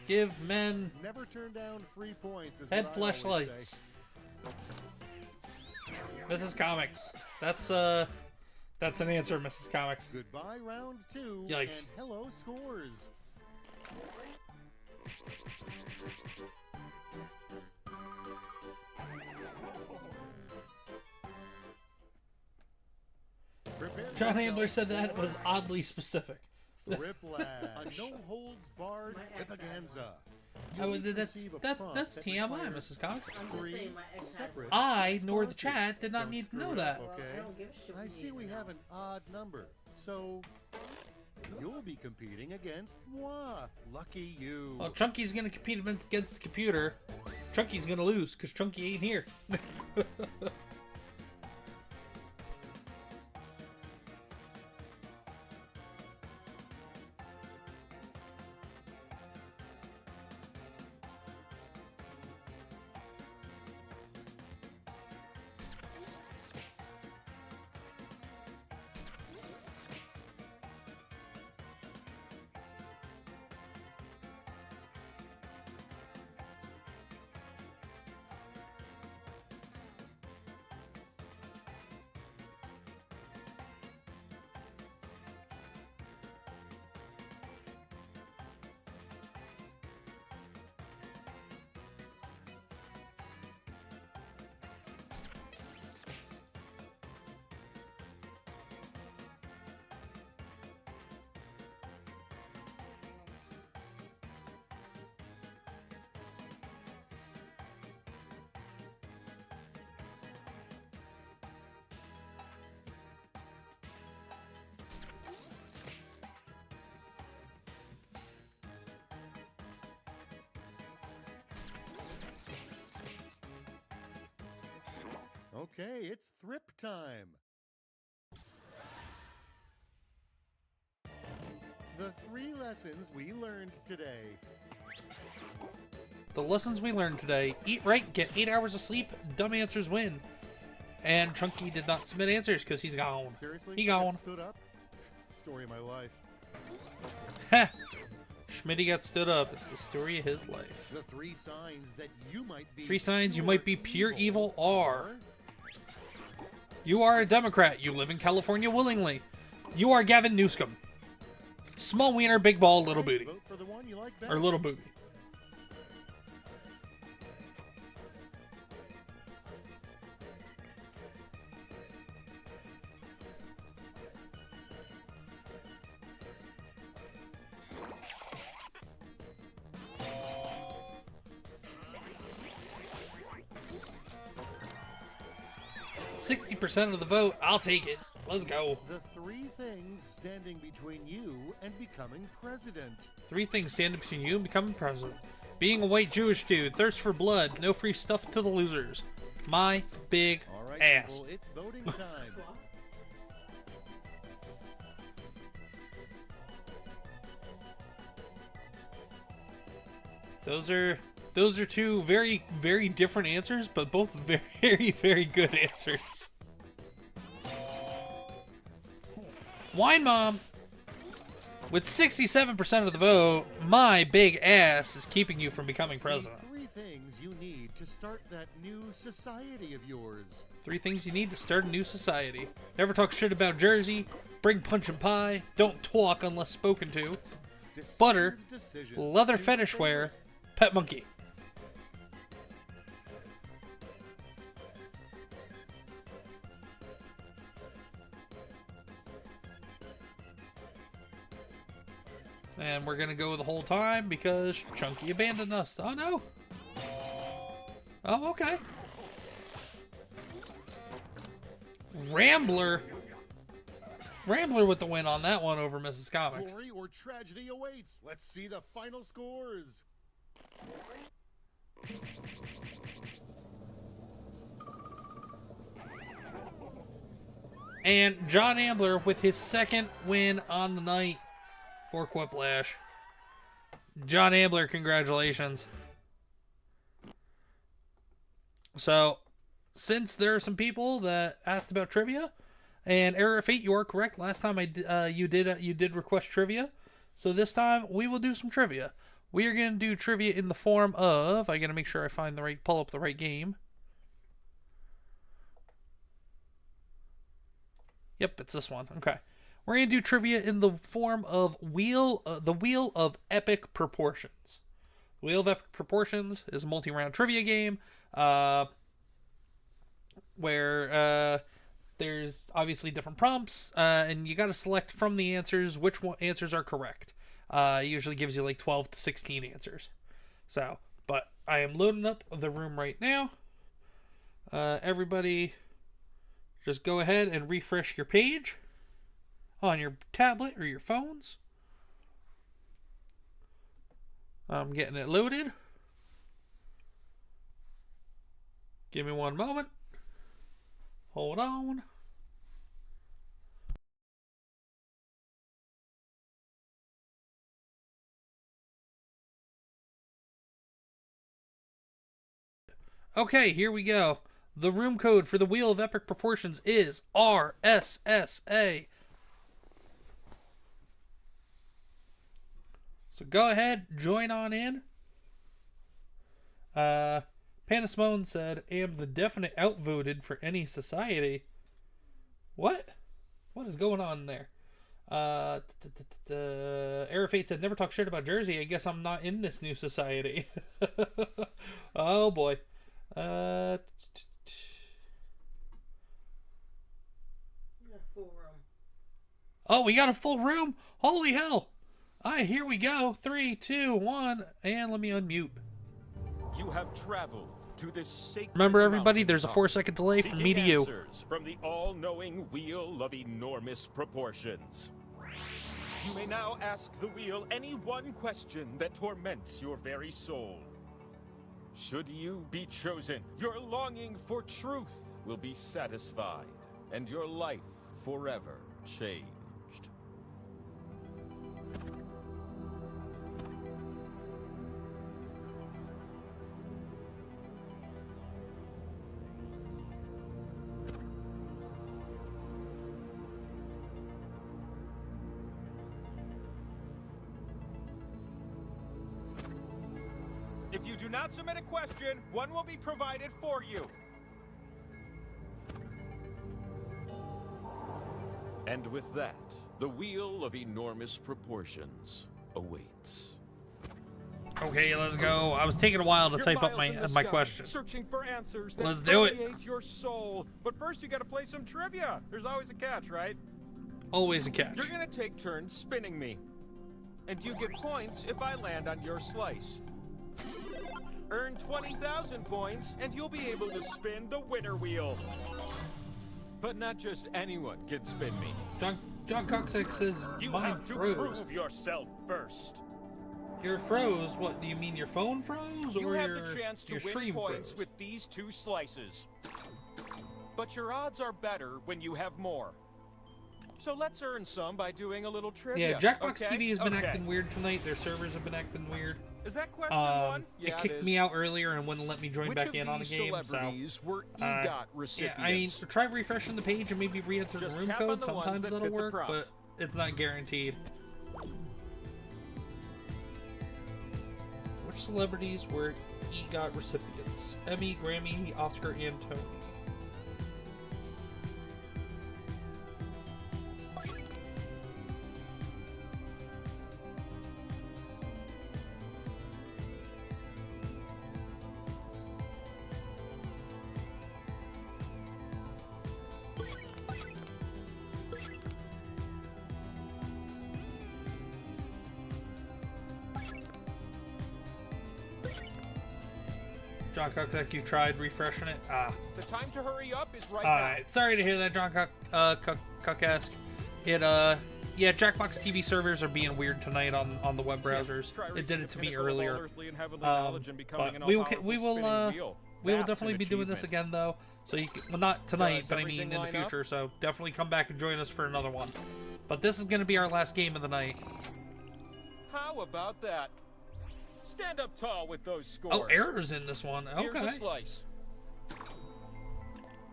give men Never turn down free points. Is head what I always fleshlights. say. Mrs. Comics. That's an answer, Mrs. Comics. Goodbye, round 2. Yikes. And hello, scores. Prepare John yourself Ambler said that for was oddly specific. Quiplash. A no-holds-barred My ex had Quipaganza. Oh, You'll that's receive a that's prompt that TMI, requires Mrs. Comics. I'm just 3 saying my ex had separate I nor the responses. chat did not Don't need to screw know it that. up, Well, okay? I don't give a shit what I you see need we to have know. an odd number, so you'll be competing against moi. Lucky you. Well, Chunky's gonna compete against the computer. Chunky's gonna lose because Chunky ain't here. Okay, it's thrip time. The 3 lessons we learned today. The lessons we learned today: eat right, get 8 hours of sleep, dumb answers win. And Chunky did not submit answers because he's gone. Seriously? He I got gone. stood up? Story of my life. Ha! Schmitty got stood up. It's the story of his life. The 3 signs that you might be 3 signs you might be pure evil are: you are a Democrat. You live in California willingly. You are Gavin Newsom. Small wiener, big ball, little booty. Vote for the one you like best. Or little booty. %of the vote. I'll take it. Let's go. The 3 things standing between you and becoming president. 3 things stand between you and becoming president: being a white Jewish dude, thirst for blood, no free stuff to the losers, my big All right, ass. people, it's voting time. Those are 2 very, very different answers, but both very, very good answers. Wine Mom, with 67% of the vote, my big ass is keeping you from becoming president. The 3 things you need to start that new society of yours. 3 things you need to start a new society: never talk shit about Jersey, bring punch and pie, don't talk unless spoken to, butter, Decisions. leather Choose fetish a wear, favorite. pet monkey. And we're gonna go the whole time because Chunky abandoned us. Oh no. Oh, okay. Rambler with the win on that one over Mrs. Comics. Glory or tragedy awaits. Let's see the final scores. And John Ambler with his 2nd win on the night for Quiplash. John Ambler, congratulations. So, since there are some people that asked about trivia, and Error of Fate, you are correct. Last time you did request trivia, so this time we will do some trivia. We are going to do trivia in the form of, I got to make sure I find pull up the right game. Yep, it's this one. Okay. We're going to do trivia in the form of the Wheel of Epic Proportions. Wheel of Epic Proportions is a multi-round trivia game where there's obviously different prompts, and you got to select from the answers which answers are correct. It usually gives you like 12 to 16 answers. So, but I am loading up the room right now. Everybody, just go ahead and refresh your page on your tablet or your phones. I'm getting it loaded. Give me one moment. Hold on. Okay, here we go. The room code for the Wheel of Epic Proportions is RSSA. So go ahead, join on in. Panasmone said, am the definite outvoted for any society. What? What is going on there? Error Fate said, never talk shit about Jersey. I guess I'm not in this new society. Oh boy. We got a full room. Oh, we got a full room? Holy hell. Alright, here we go. 3, 2, 1, and let me unmute. You have traveled to this sacred Remember, everybody, there's a mountaintop, 4-second delay from me to seeking you. answers from the all-knowing wheel of enormous proportions. You may now ask the wheel any one question that torments your very soul. Should you be chosen, your longing for truth will be satisfied, and your life forever changed. If you do not submit a question, one will be provided for you. And with that, the wheel of enormous proportions awaits. Okay, let's go. I was taking a while to Your type up files in the my sky, question. searching for answers that Let's do it. permeate your soul. But first, you got to play some trivia. There's always a catch, right? Always a catch. You're gonna take turns spinning me, and you get points if I land on your slice. Earn 20,000 points, and you'll be able to spin the winner wheel. But not just anyone can spin me. John Coxack says You mine have to froze. prove yourself first. Your froze? What do you mean? Your phone froze, You or have your, the chance to your win stream points froze? with these two slices. But your odds are better when you have more. So let's earn some by doing a little trivia. Yeah, Jackbox okay? TV has been Okay. acting weird tonight. Their servers have been acting weird. Is that question one? Yeah, it kicked is. me out earlier and wouldn't let me join Which back of in on the these game. So, celebrities were yeah, EGOT recipients? I mean, try refreshing the page and maybe re-enter the Just room tap on code. the ones Sometimes that that'll fit the work, prompt. but it's not guaranteed. Which celebrities were EGOT recipients? Emmy, Grammy, Oscar, and Tony. John Coxack, you tried refreshing it? Ah. The time to hurry up is right now. Alright, sorry to hear that, John Cuckask. Yeah, Jackbox TV servers are being weird tonight on the web browsers. Try It did reaching it to the me pinnacle of all earlier. earthly and heavenly knowledge and becoming But an we all-powerful will spinning wheel. That's definitely an be doing this achievement. again though. So you can, well, not tonight, Does but I everything mean in the line up? future. So definitely come back and join us for another one. But this is going to be our last game of the night. How about that? Stand up tall with those scores. Oh, errors in this one. Here's Okay. a slice.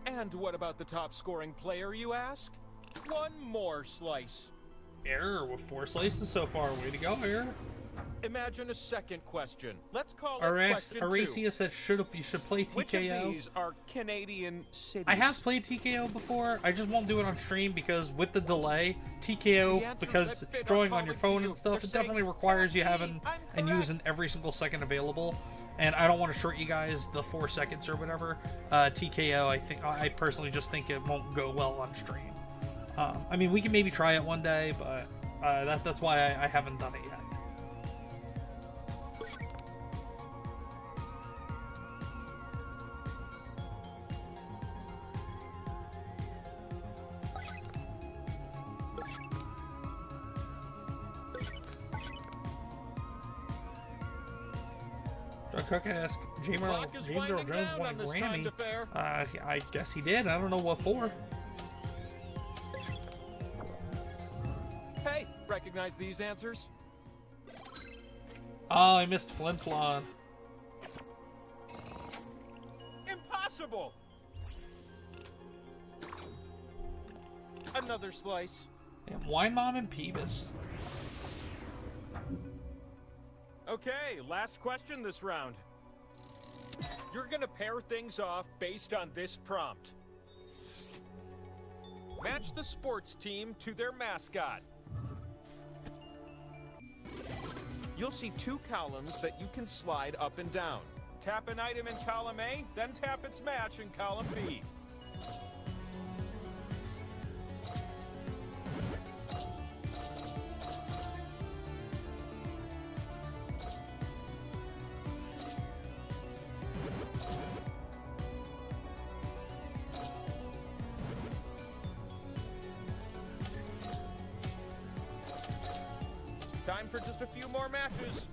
And what about the top scoring player, you ask? One more slice. Error with 4 slices so far. Way to go, Error. Imagine a second question. Let's call it question 2. Aracia said you should play TKO. Which of these are Canadian cities? I have played TKO before. I just won't do it on stream because with the delay, The TKO, answers because that it's fit drawing are on your calling phone to and you. stuff, They're it definitely saying, requires you "Tell me having I'm and using correct." every single second available. And I don't want to short you guys the 4 seconds or whatever. TKO, I personally just think it won't go well on stream. I mean, we can maybe try it one day, but that's why I haven't done it yet. John Cook asked, James Earl Clock is Jones winding won down a on this time Grammy. to fare. I guess he did. I don't know what for. Hey, recognize these answers? Oh, I missed Flin Flon. Impossible! Another slice. And Wine Mom and Peebus. Okay, last question this round. You're gonna pair things off based on this prompt. Match the sports team to their mascot. You'll see 2 columns that you can slide up and down. Tap an item in column A, then tap its match in column B. Time for just a few more matches.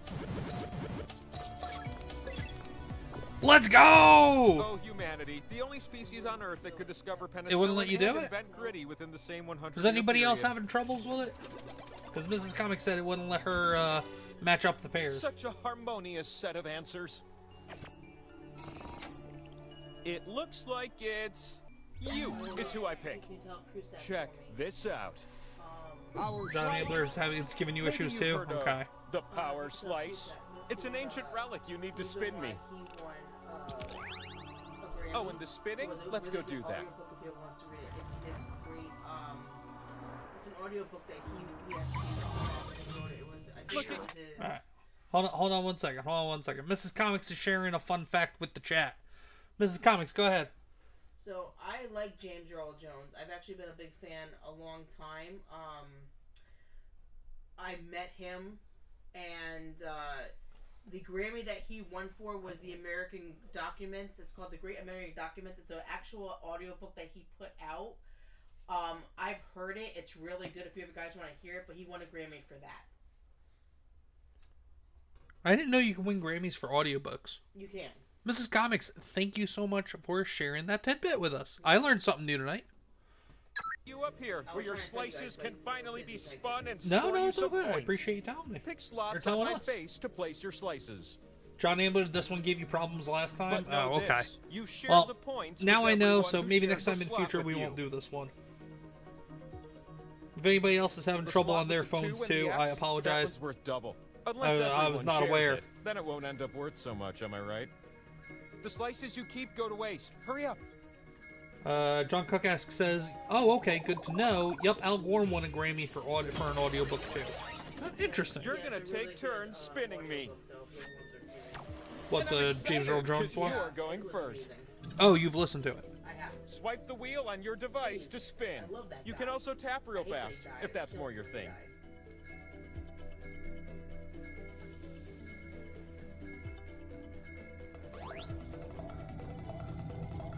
Let's go! Oh, humanity. The only species on Earth that could discover penicillin It wouldn't let you do and it? invent gritty within the same 100 Is anybody else period. having troubles with it? Because Mrs. Comics said it wouldn't let her match up the pairs. Such a harmonious set of answers. It looks like it's you is who I pick. Check this out. John Ambler's it's giving you Maybe issues you've too? heard of Okay. the power slice. It's an ancient relic you need to spin me. Oh, and the spinning? Let's go do that. It's great. It's an audiobook that he actually wrote it. It was, I think it was his. All right. Hold on 1 second. Hold on 1 second. Mrs. Comics is sharing a fun fact with the chat. Mrs. Comics, go ahead. So I like James Earl Jones. I've actually been a big fan a long time. I met him, and the Grammy that he won for was the American Documents. It's called the Great American Documents. It's an actual audiobook that he put out. I've heard it. It's really good if you guys want to hear it, but he won a Grammy for that. I didn't know you can win Grammys for audiobooks. You can. Mrs. Comics, thank you so much for sharing that tidbit with us. I learned something new tonight. You up here, where your slices can finally be spun and No, score no, you it's all some good. I points. appreciate you telling me. Pick slots on telling my us. face to place your slices. John Ambler, did this one give you problems last time? But know Oh, okay. this, you share Well, the points now with I know, everyone so who maybe shares next time a in the slot future with we you. won't do this one. If anybody else is having The trouble slot on their with the 2 phones and the too, I X, That apologize. one's worth double. Unless I everyone was not shares aware. it. Then it won't end up worth so much, am I right? The slices you keep go to waste. Hurry up. John Cookask says, "Oh, okay, good to know. Yup, Al Gore won a Grammy for an audiobook too. Interesting. You're gonna take turns spinning me. What, And I'm the excited, James Earl Jones 'cause you one? are going first. Oh, you've listened to it. I have. Swipe the wheel on your device to spin. I love that You guy. can also tap real I hate that fast, guy. if that's I more kill your that thing. guy.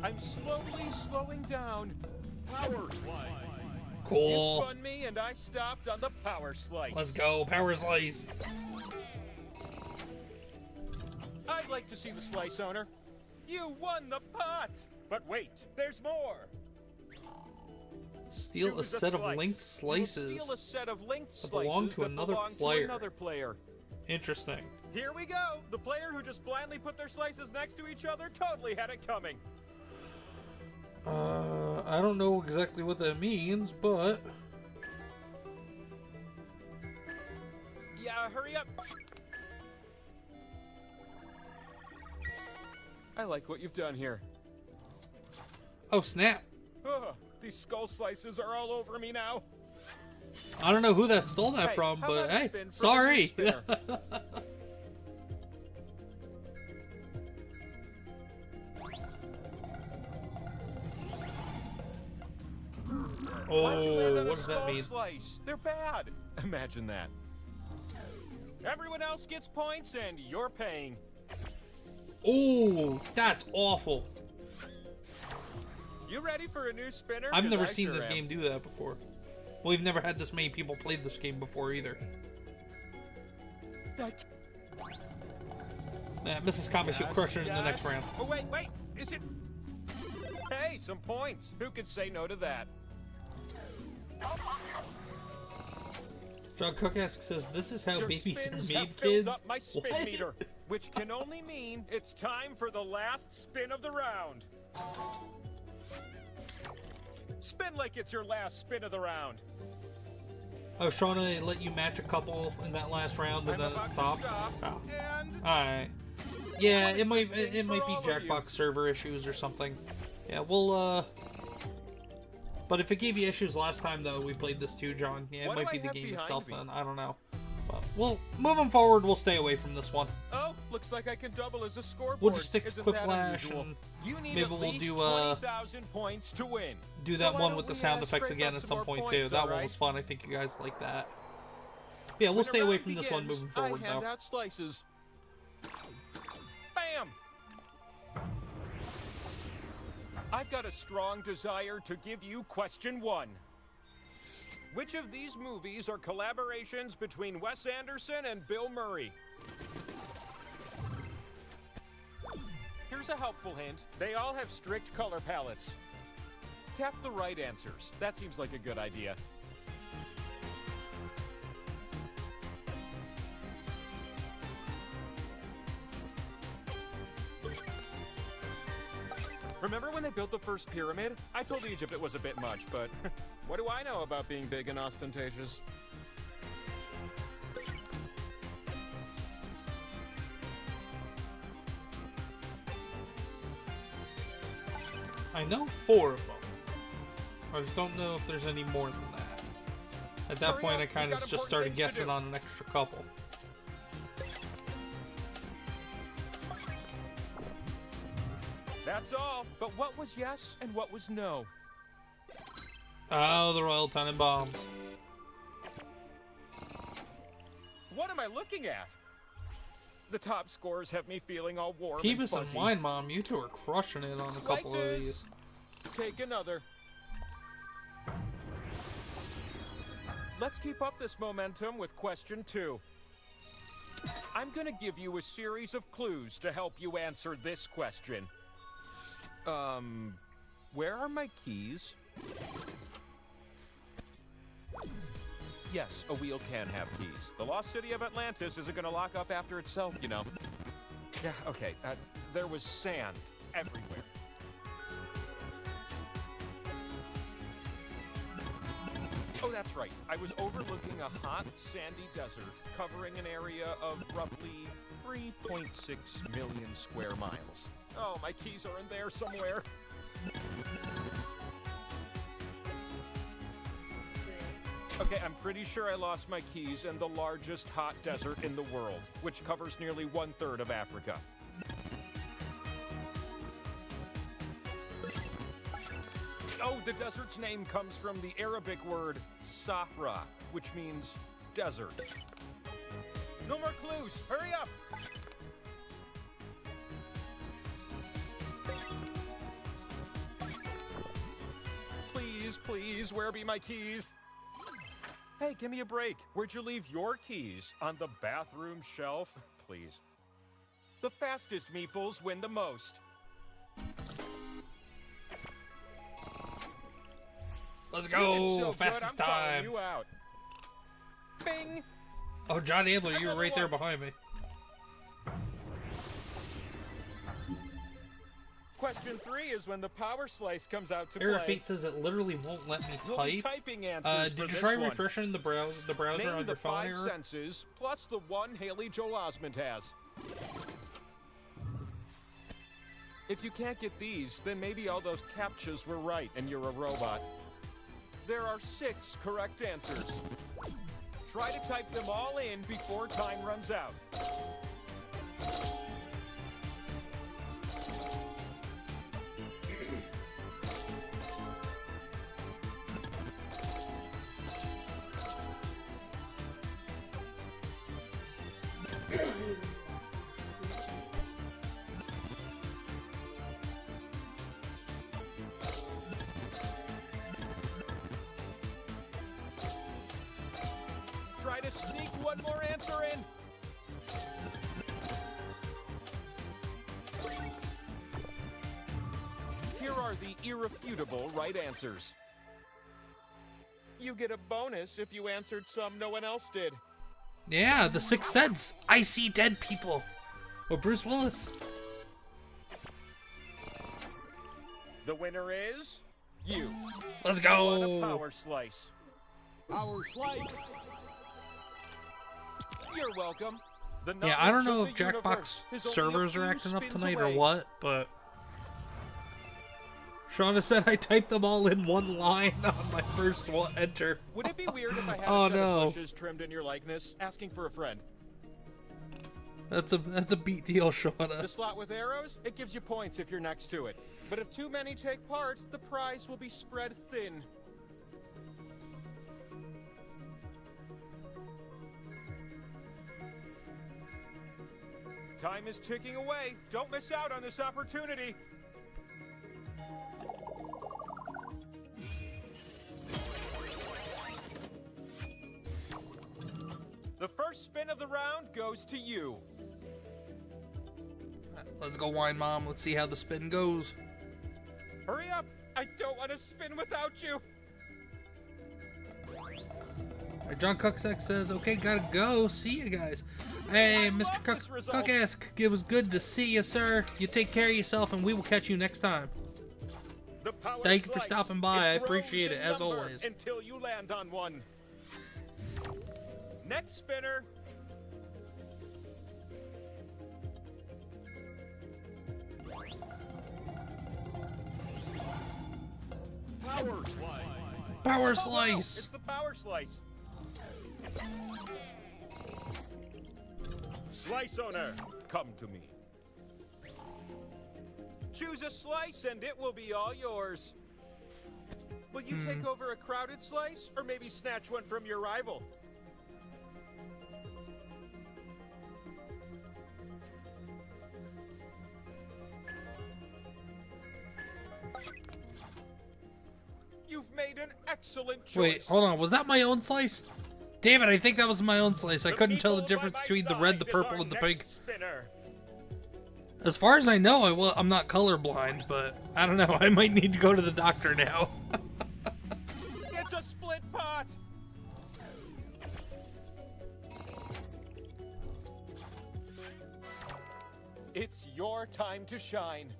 I'm slowly slowing down. Power slice. You Cool. spun me and I stopped on the power slice. Let's go. Power slice. I'd like to see the slice owner. You won the pot! But wait, there's more! Steal a Choose set of slice. linked You will slices. steal a set of linked that belong slices to that another belong player. to another player. Interesting. Here we go! The player who just blindly put their slices next to each other totally had it coming. I don't know exactly what that means, but Yeah, hurry up! I like what you've done here. oh snap! Ugh, these skull slices are all over me now. I don't know who that stole that Hey, from, how but about a hey, spin for the new sorry. spinner? Why'd you land Oh, on a what does that skull mean? slice? They're bad. Imagine that. Everyone else gets points and you're paying. Oh, that's awful. You ready for a new spinner? I've 'Cause never I seen sure this am. game do that before. We've never had this many people play this game before either. Mrs. Comics, you'll crush it in the next round. Oh, wait. Is it? Hey, some points. Who could say no to that? John Cookask says, "This is how Your babies are spins made, have kids." filled up my spin What? meter, which can only mean it's time for the last spin of the round. Spin like it's your last spin of the round. Oh, Shauna let you match a couple in that last round and I'm then about it to stopped. stop, Oh. and Alright. Yeah, it might thing be for all of you. Jackbox server issues or something. Yeah, we'll but if it gave you issues last time though, we played this too, John. Yeah, it What do might be I the have game behind itself me? then. I don't know. But well, moving forward, we'll stay away from this one. oh, looks like I can double as a scoreboard. We'll just stick to Isn't that Quiplash unusual? and You need maybe at we'll least do, 20,000 points to win. do So that why one don't with the we, sound effects scrape again up at some some more point points, too. That one alright? was fun. I think you guys like that. Yeah, we'll When stay the away round from this one begins, moving forward I hand though. out slices. Bam! I've got a strong desire to give you question 1. Which of these movies are collaborations between Wes Anderson and Bill Murray? Here's a helpful hint. They all have strict color palettes. Tap the right answers. That seems like a good idea. Remember when they built the first pyramid? I told Egypt it was a bit much, but what do I know about being big and ostentatious? I know 4 of them. I just don't know if there's any more than that. At that Hurry point, up, I kind we of got just important started things to guessing do. on an extra couple. That's all. But what was yes and what was no? Oh, the Royal Tenenbaums. What am I looking at? The top scores have me feeling all warm Peebus and fuzzy. and Wine Mom, you two are crushing it on a couple of Slices. these. Take another. Let's keep up this momentum with question 2. I'm gonna give you a series of clues to help you answer this question. Where are my keys? Yes, a wheel can have keys. The lost city of Atlantis isn't gonna lock up after itself, you know. Yeah, okay, there was sand everywhere. Oh, that's right. I was overlooking a hot, sandy desert covering an area of roughly 3.6 million square miles. Oh, my keys are in there somewhere. Okay, I'm pretty sure I lost my keys in the largest hot desert in the world, which covers nearly 1/3 of Africa. Oh, the desert's name comes from the Arabic word Sahra, which means desert. No more clues! Hurry up! Please, please, where be my keys? Hey, give me a break. Where'd you leave your keys? On the bathroom shelf? Please. The fastest meeples win the most. Let's You did go! so Fastest good, I'm calling time! you out. Bing! Oh, John Ambler, you were Another right there one. behind me. Question 3 is when the power slice comes out to Error play. Fate says it literally won't let me We'll be type. typing answers for Did you this try one. refreshing the browser Name on the your phone 5 error? senses plus the one Haley Joel Osment has. If you can't get these, then maybe all those captchas were right and you're a robot. There are 6 correct answers. Try to type them all in before time runs out. Try to sneak one more answer in. Here are the irrefutable right answers. You get a bonus if you answered some no one else did. Yeah, The Sixth Sense. I see dead people. With Bruce Willis. The winner is you. Let's You won a go! power slice. Power slice. You're welcome. The Yeah, I don't knowledge know of if the Jackbox universe is only a servers are few acting up spins tonight away. or what, but Shauna said I typed them all in one line on my first enter. Would it be weird if I had Oh, a set no. of bushes trimmed in your likeness, asking for a friend? That's a beat deal, Shauna. The slot with arrows, it gives you points if you're next to it. But if too many take part, the prize will be spread thin. Time is ticking away. Don't miss out on this opportunity. The first spin of the round goes to you. Let's go, Wine Mom. Let's see how the spin goes. Hurry up! I don't want to spin without you! John Cucksack says, okay, gotta go. See you guys. Hey, Mr. Cuckask, it was good to see you, sir. You take care of yourself, and we will catch you next time. Thank you for stopping by. I appreciate it, as always. Until you land on one. Next spinner. Power slice. Power Oh, slice. no, it's the power slice. Slice owner, come to me. Choose a slice and it will be all yours. Will you take over a crowded slice or maybe snatch one from your rival? You've made an excellent choice. Wait, hold on. Was that my own slice? Damn it, I think that was my own slice. I couldn't tell the difference between the red, the purple, and the pink. Spinner. As far as I know, I'm not colorblind, but I don't know. I might need to go to the doctor now. It's a split pot. It's your time to shine.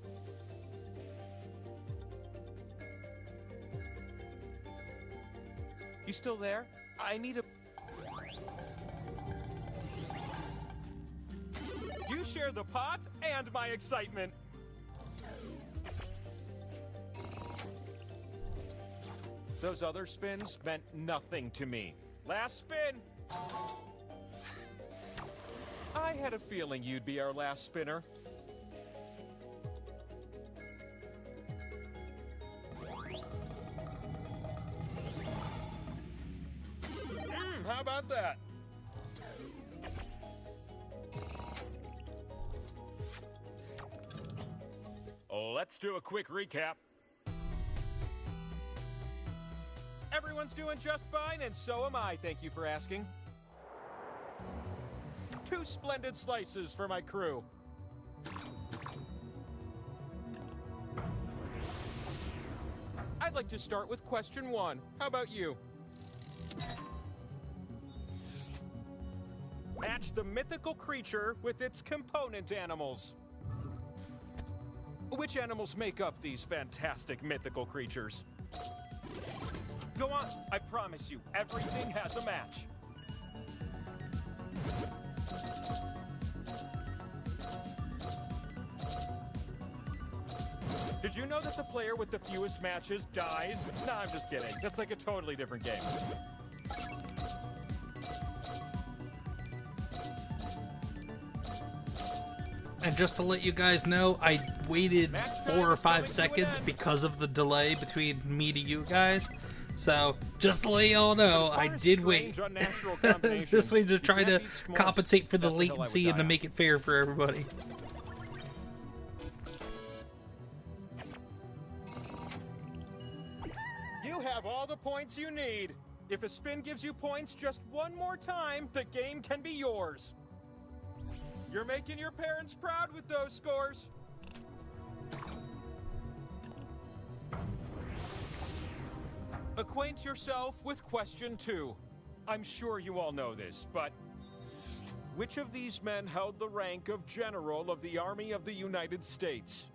You still there? I need a... You share the pot and my excitement. Those other spins meant nothing to me. Last spin. I had a feeling you'd be our last spinner. How about that? Let's do a quick recap. Everyone's doing just fine, and so am I, thank you for asking. 2 splendid slices for my crew. I'd like to start with question 1. How about you? Match the mythical creature with its component animals. Which animals make up these fantastic mythical creatures? Go on, I promise you, everything has a match. Did you know that the player with the fewest matches dies? Nah, I'm just kidding. That's like a totally different game. And just to let you guys know, I waited 4 or 5 seconds because of the delay between me to you guys. So, just to let y'all know, I did wait this way to try to compensate for the latency and to make it fair for everybody. You have all the points you need. If a spin gives you points just one more time, the game can be yours. You're making your parents proud with those scores. Acquaint yourself with question 2. I'm sure you all know this, but which of these men held the rank of General of the Army of the United States?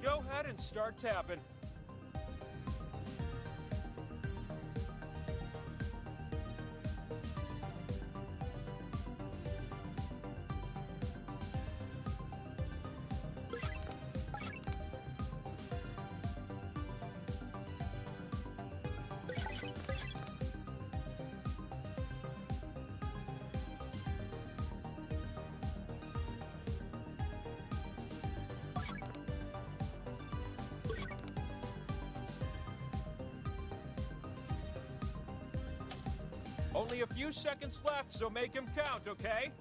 Go ahead and start tapping. Only a few seconds left, so make them count, okay?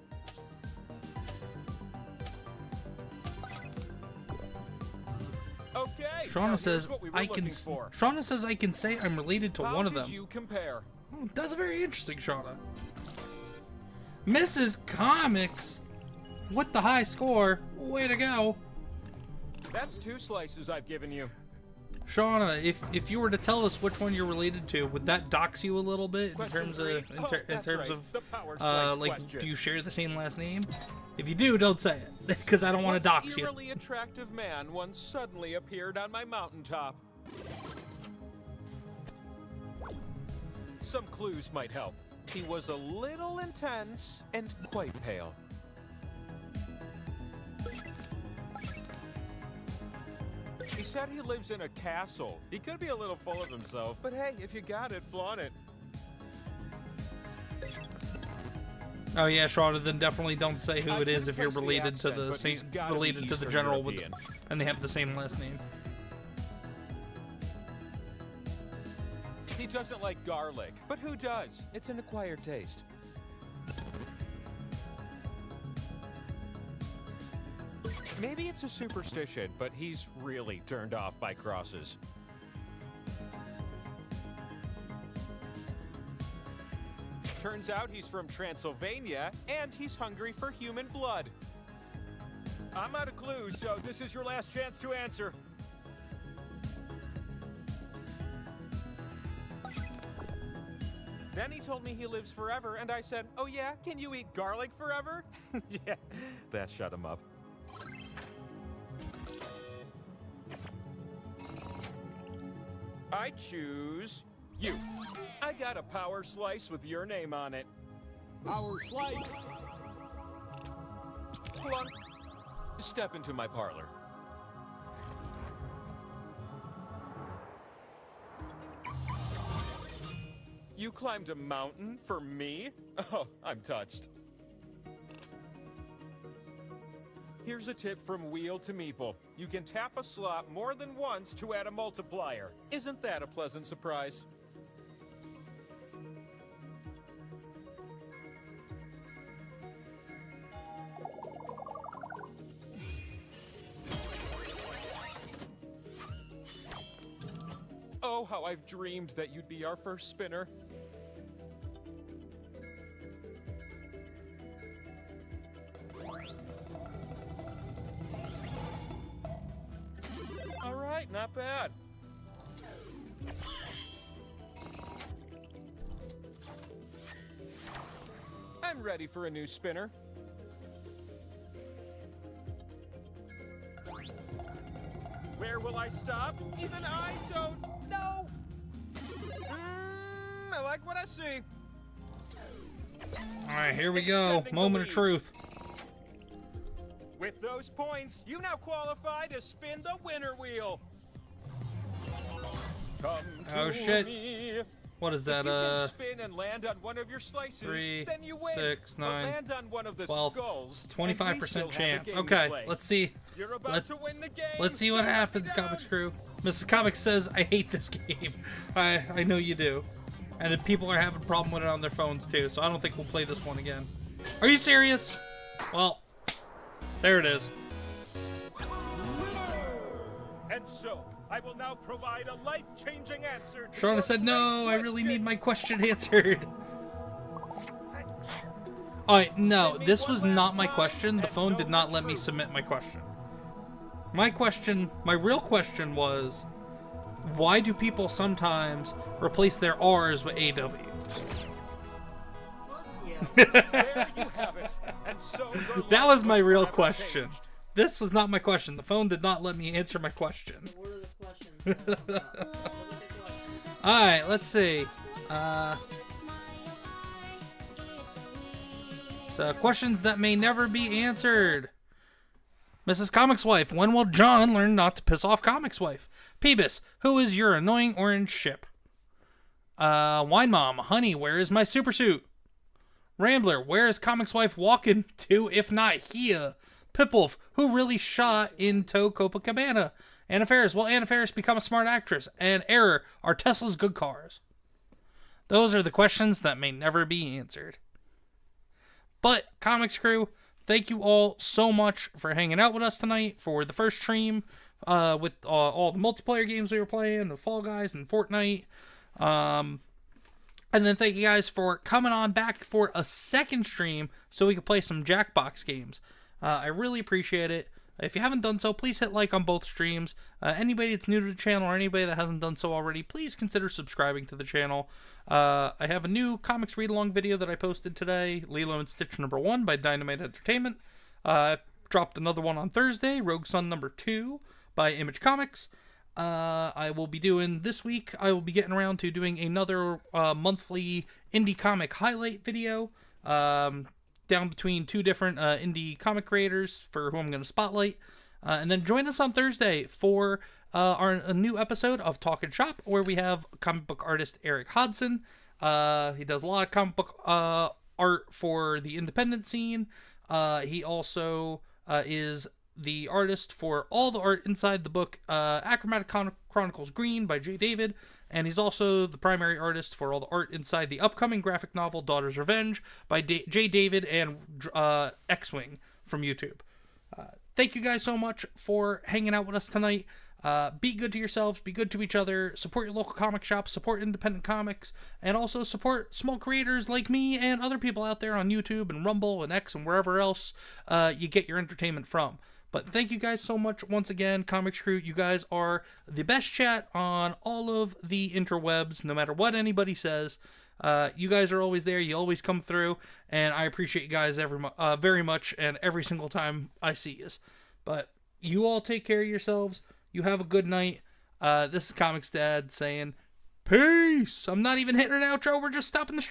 Okay. Shauna says I can. Shauna says I can say I'm related to one of them. How did you compare? That's very interesting, Shauna. Mrs. Comics with the high score. Way to go. That's 2 slices I've given you. Shauna, if you were to tell us which one you're related to, would that dox you a little bit in Question terms three. of The power slice like question. do you share the same last name? If you do, don't say it because I don't want to dox What you. eerily attractive man once suddenly appeared on my mountaintop? Some clues might help. He was a little intense and quite pale. He said he lives in a castle. He could be a little full of himself, but hey, if you got it, flaunt it. Oh yeah, Shauna, then definitely don't say who I it is couldn't if you're place the related accent, to the but same he's gotta be related to the Eastern general with European. and they have the same last name. He doesn't like garlic, but who does? It's an acquired taste. Maybe it's a superstition, but he's really turned off by crosses. Turns out he's from Transylvania, and he's hungry for human blood. I'm out of clues, so this is your last chance to answer. Then he told me he lives forever, and I said, "Oh yeah, can you eat garlic forever?" Yeah, that shut him up. I choose you. I got a power slice with your name on it. Power slice. Hold on. Step into my parlor. You climbed a mountain for me? Oh, I'm touched. Here's a tip from Wheel to Meeple. You can tap a slot more than once to add a multiplier. Isn't that a pleasant surprise? Oh, how I've dreamed that you'd be our first spinner. All right, not bad. I'm ready for a new spinner. Where will I stop? Even I don't know. I like what I see. All right, here we go. Extending the Moment of lead. truth. With those points, you now qualify to spin the winner wheel. Come to Oh, shit. me. What is If that? you can spin and land on one of your slices, 3, then you win. 6, But 9, land on one of the 12, skulls, and we still 25% have a chance. game to Okay, play. let's see. You're about Let- to win the game. Let's see what Don't let me happens, down. Comics Crew. Mrs. Comics says, I hate this game. I know you do. And if people are having a problem with it on their phones too, so I don't think we'll play this one again. Are you serious? Well, there it is. And so, I will now provide a life-changing answer to Shauna your said, no, I great really question. need my question answered. Alright, no, this was not my question. The phone did not let me submit my question. My real question was, why do people sometimes replace their R's with AWs? Fuck yeah. There you have it. And so your That life was my real forever question. changed. This was not my question. The phone did not let me answer my question. What are the questions? What are the questions? Alright, let's see. So, questions that may never be answered. Mrs. Comics Wife, when will John learn not to piss off Comics Wife? Peebus, who is your annoying orange ship? Wine Mom, honey, where is my super suit? Rambler, where is Comics Wife walking to if not here? Pipwolf, who really shot into Copacabana? Anna Faris, will Anna Faris become a smart actress? And Error, are Tesla's good cars? Those are the questions that may never be answered. But, Comics Crew, thank you all so much for hanging out with us tonight for the first stream with all the multiplayer games we were playing, the Fall Guys and Fortnite. And then thank you guys for coming on back for a second stream so we can play some Jackbox games. I really appreciate it. If you haven't done so, please hit like on both streams. Anybody that's new to the channel or anybody that hasn't done so already, please consider subscribing to the channel. I have a new comics read-along video that I posted today, Lilo and Stitch #1 by Dynamite Entertainment. Dropped another one on Thursday, Rogue Sun #2 by Image Comics. I will be doing this week. I will be getting around to doing another monthly indie comic highlight video, down between two different indie comic creators for who I'm going to spotlight, and then join us on Thursday for a new episode of Talkin' Shop, where we have comic book artist Eric Hodson. He does a lot of comic book art for the independent scene. He also is the artist for all the art inside the book Achromatic Chronicles Green by J. David, and he's also the primary artist for all the art inside the upcoming graphic novel Daughter's Revenge by J. David and X-Wing from YouTube. Thank you guys so much for hanging out with us tonight. Be good to yourselves, be good to each other, support your local comic shops, support independent comics, and also support small creators like me and other people out there on YouTube and Rumble and X and wherever else you get your entertainment from. But thank you guys so much once again, Comics Crew. You guys are the best chat on all of the interwebs, no matter what anybody says. You guys are always there. You always come through, and I appreciate you guys very much, and every single time I see you. But you all take care of yourselves. You have a good night. This is ComixDad saying, peace. I'm not even hitting an outro. We're just stopping the stream.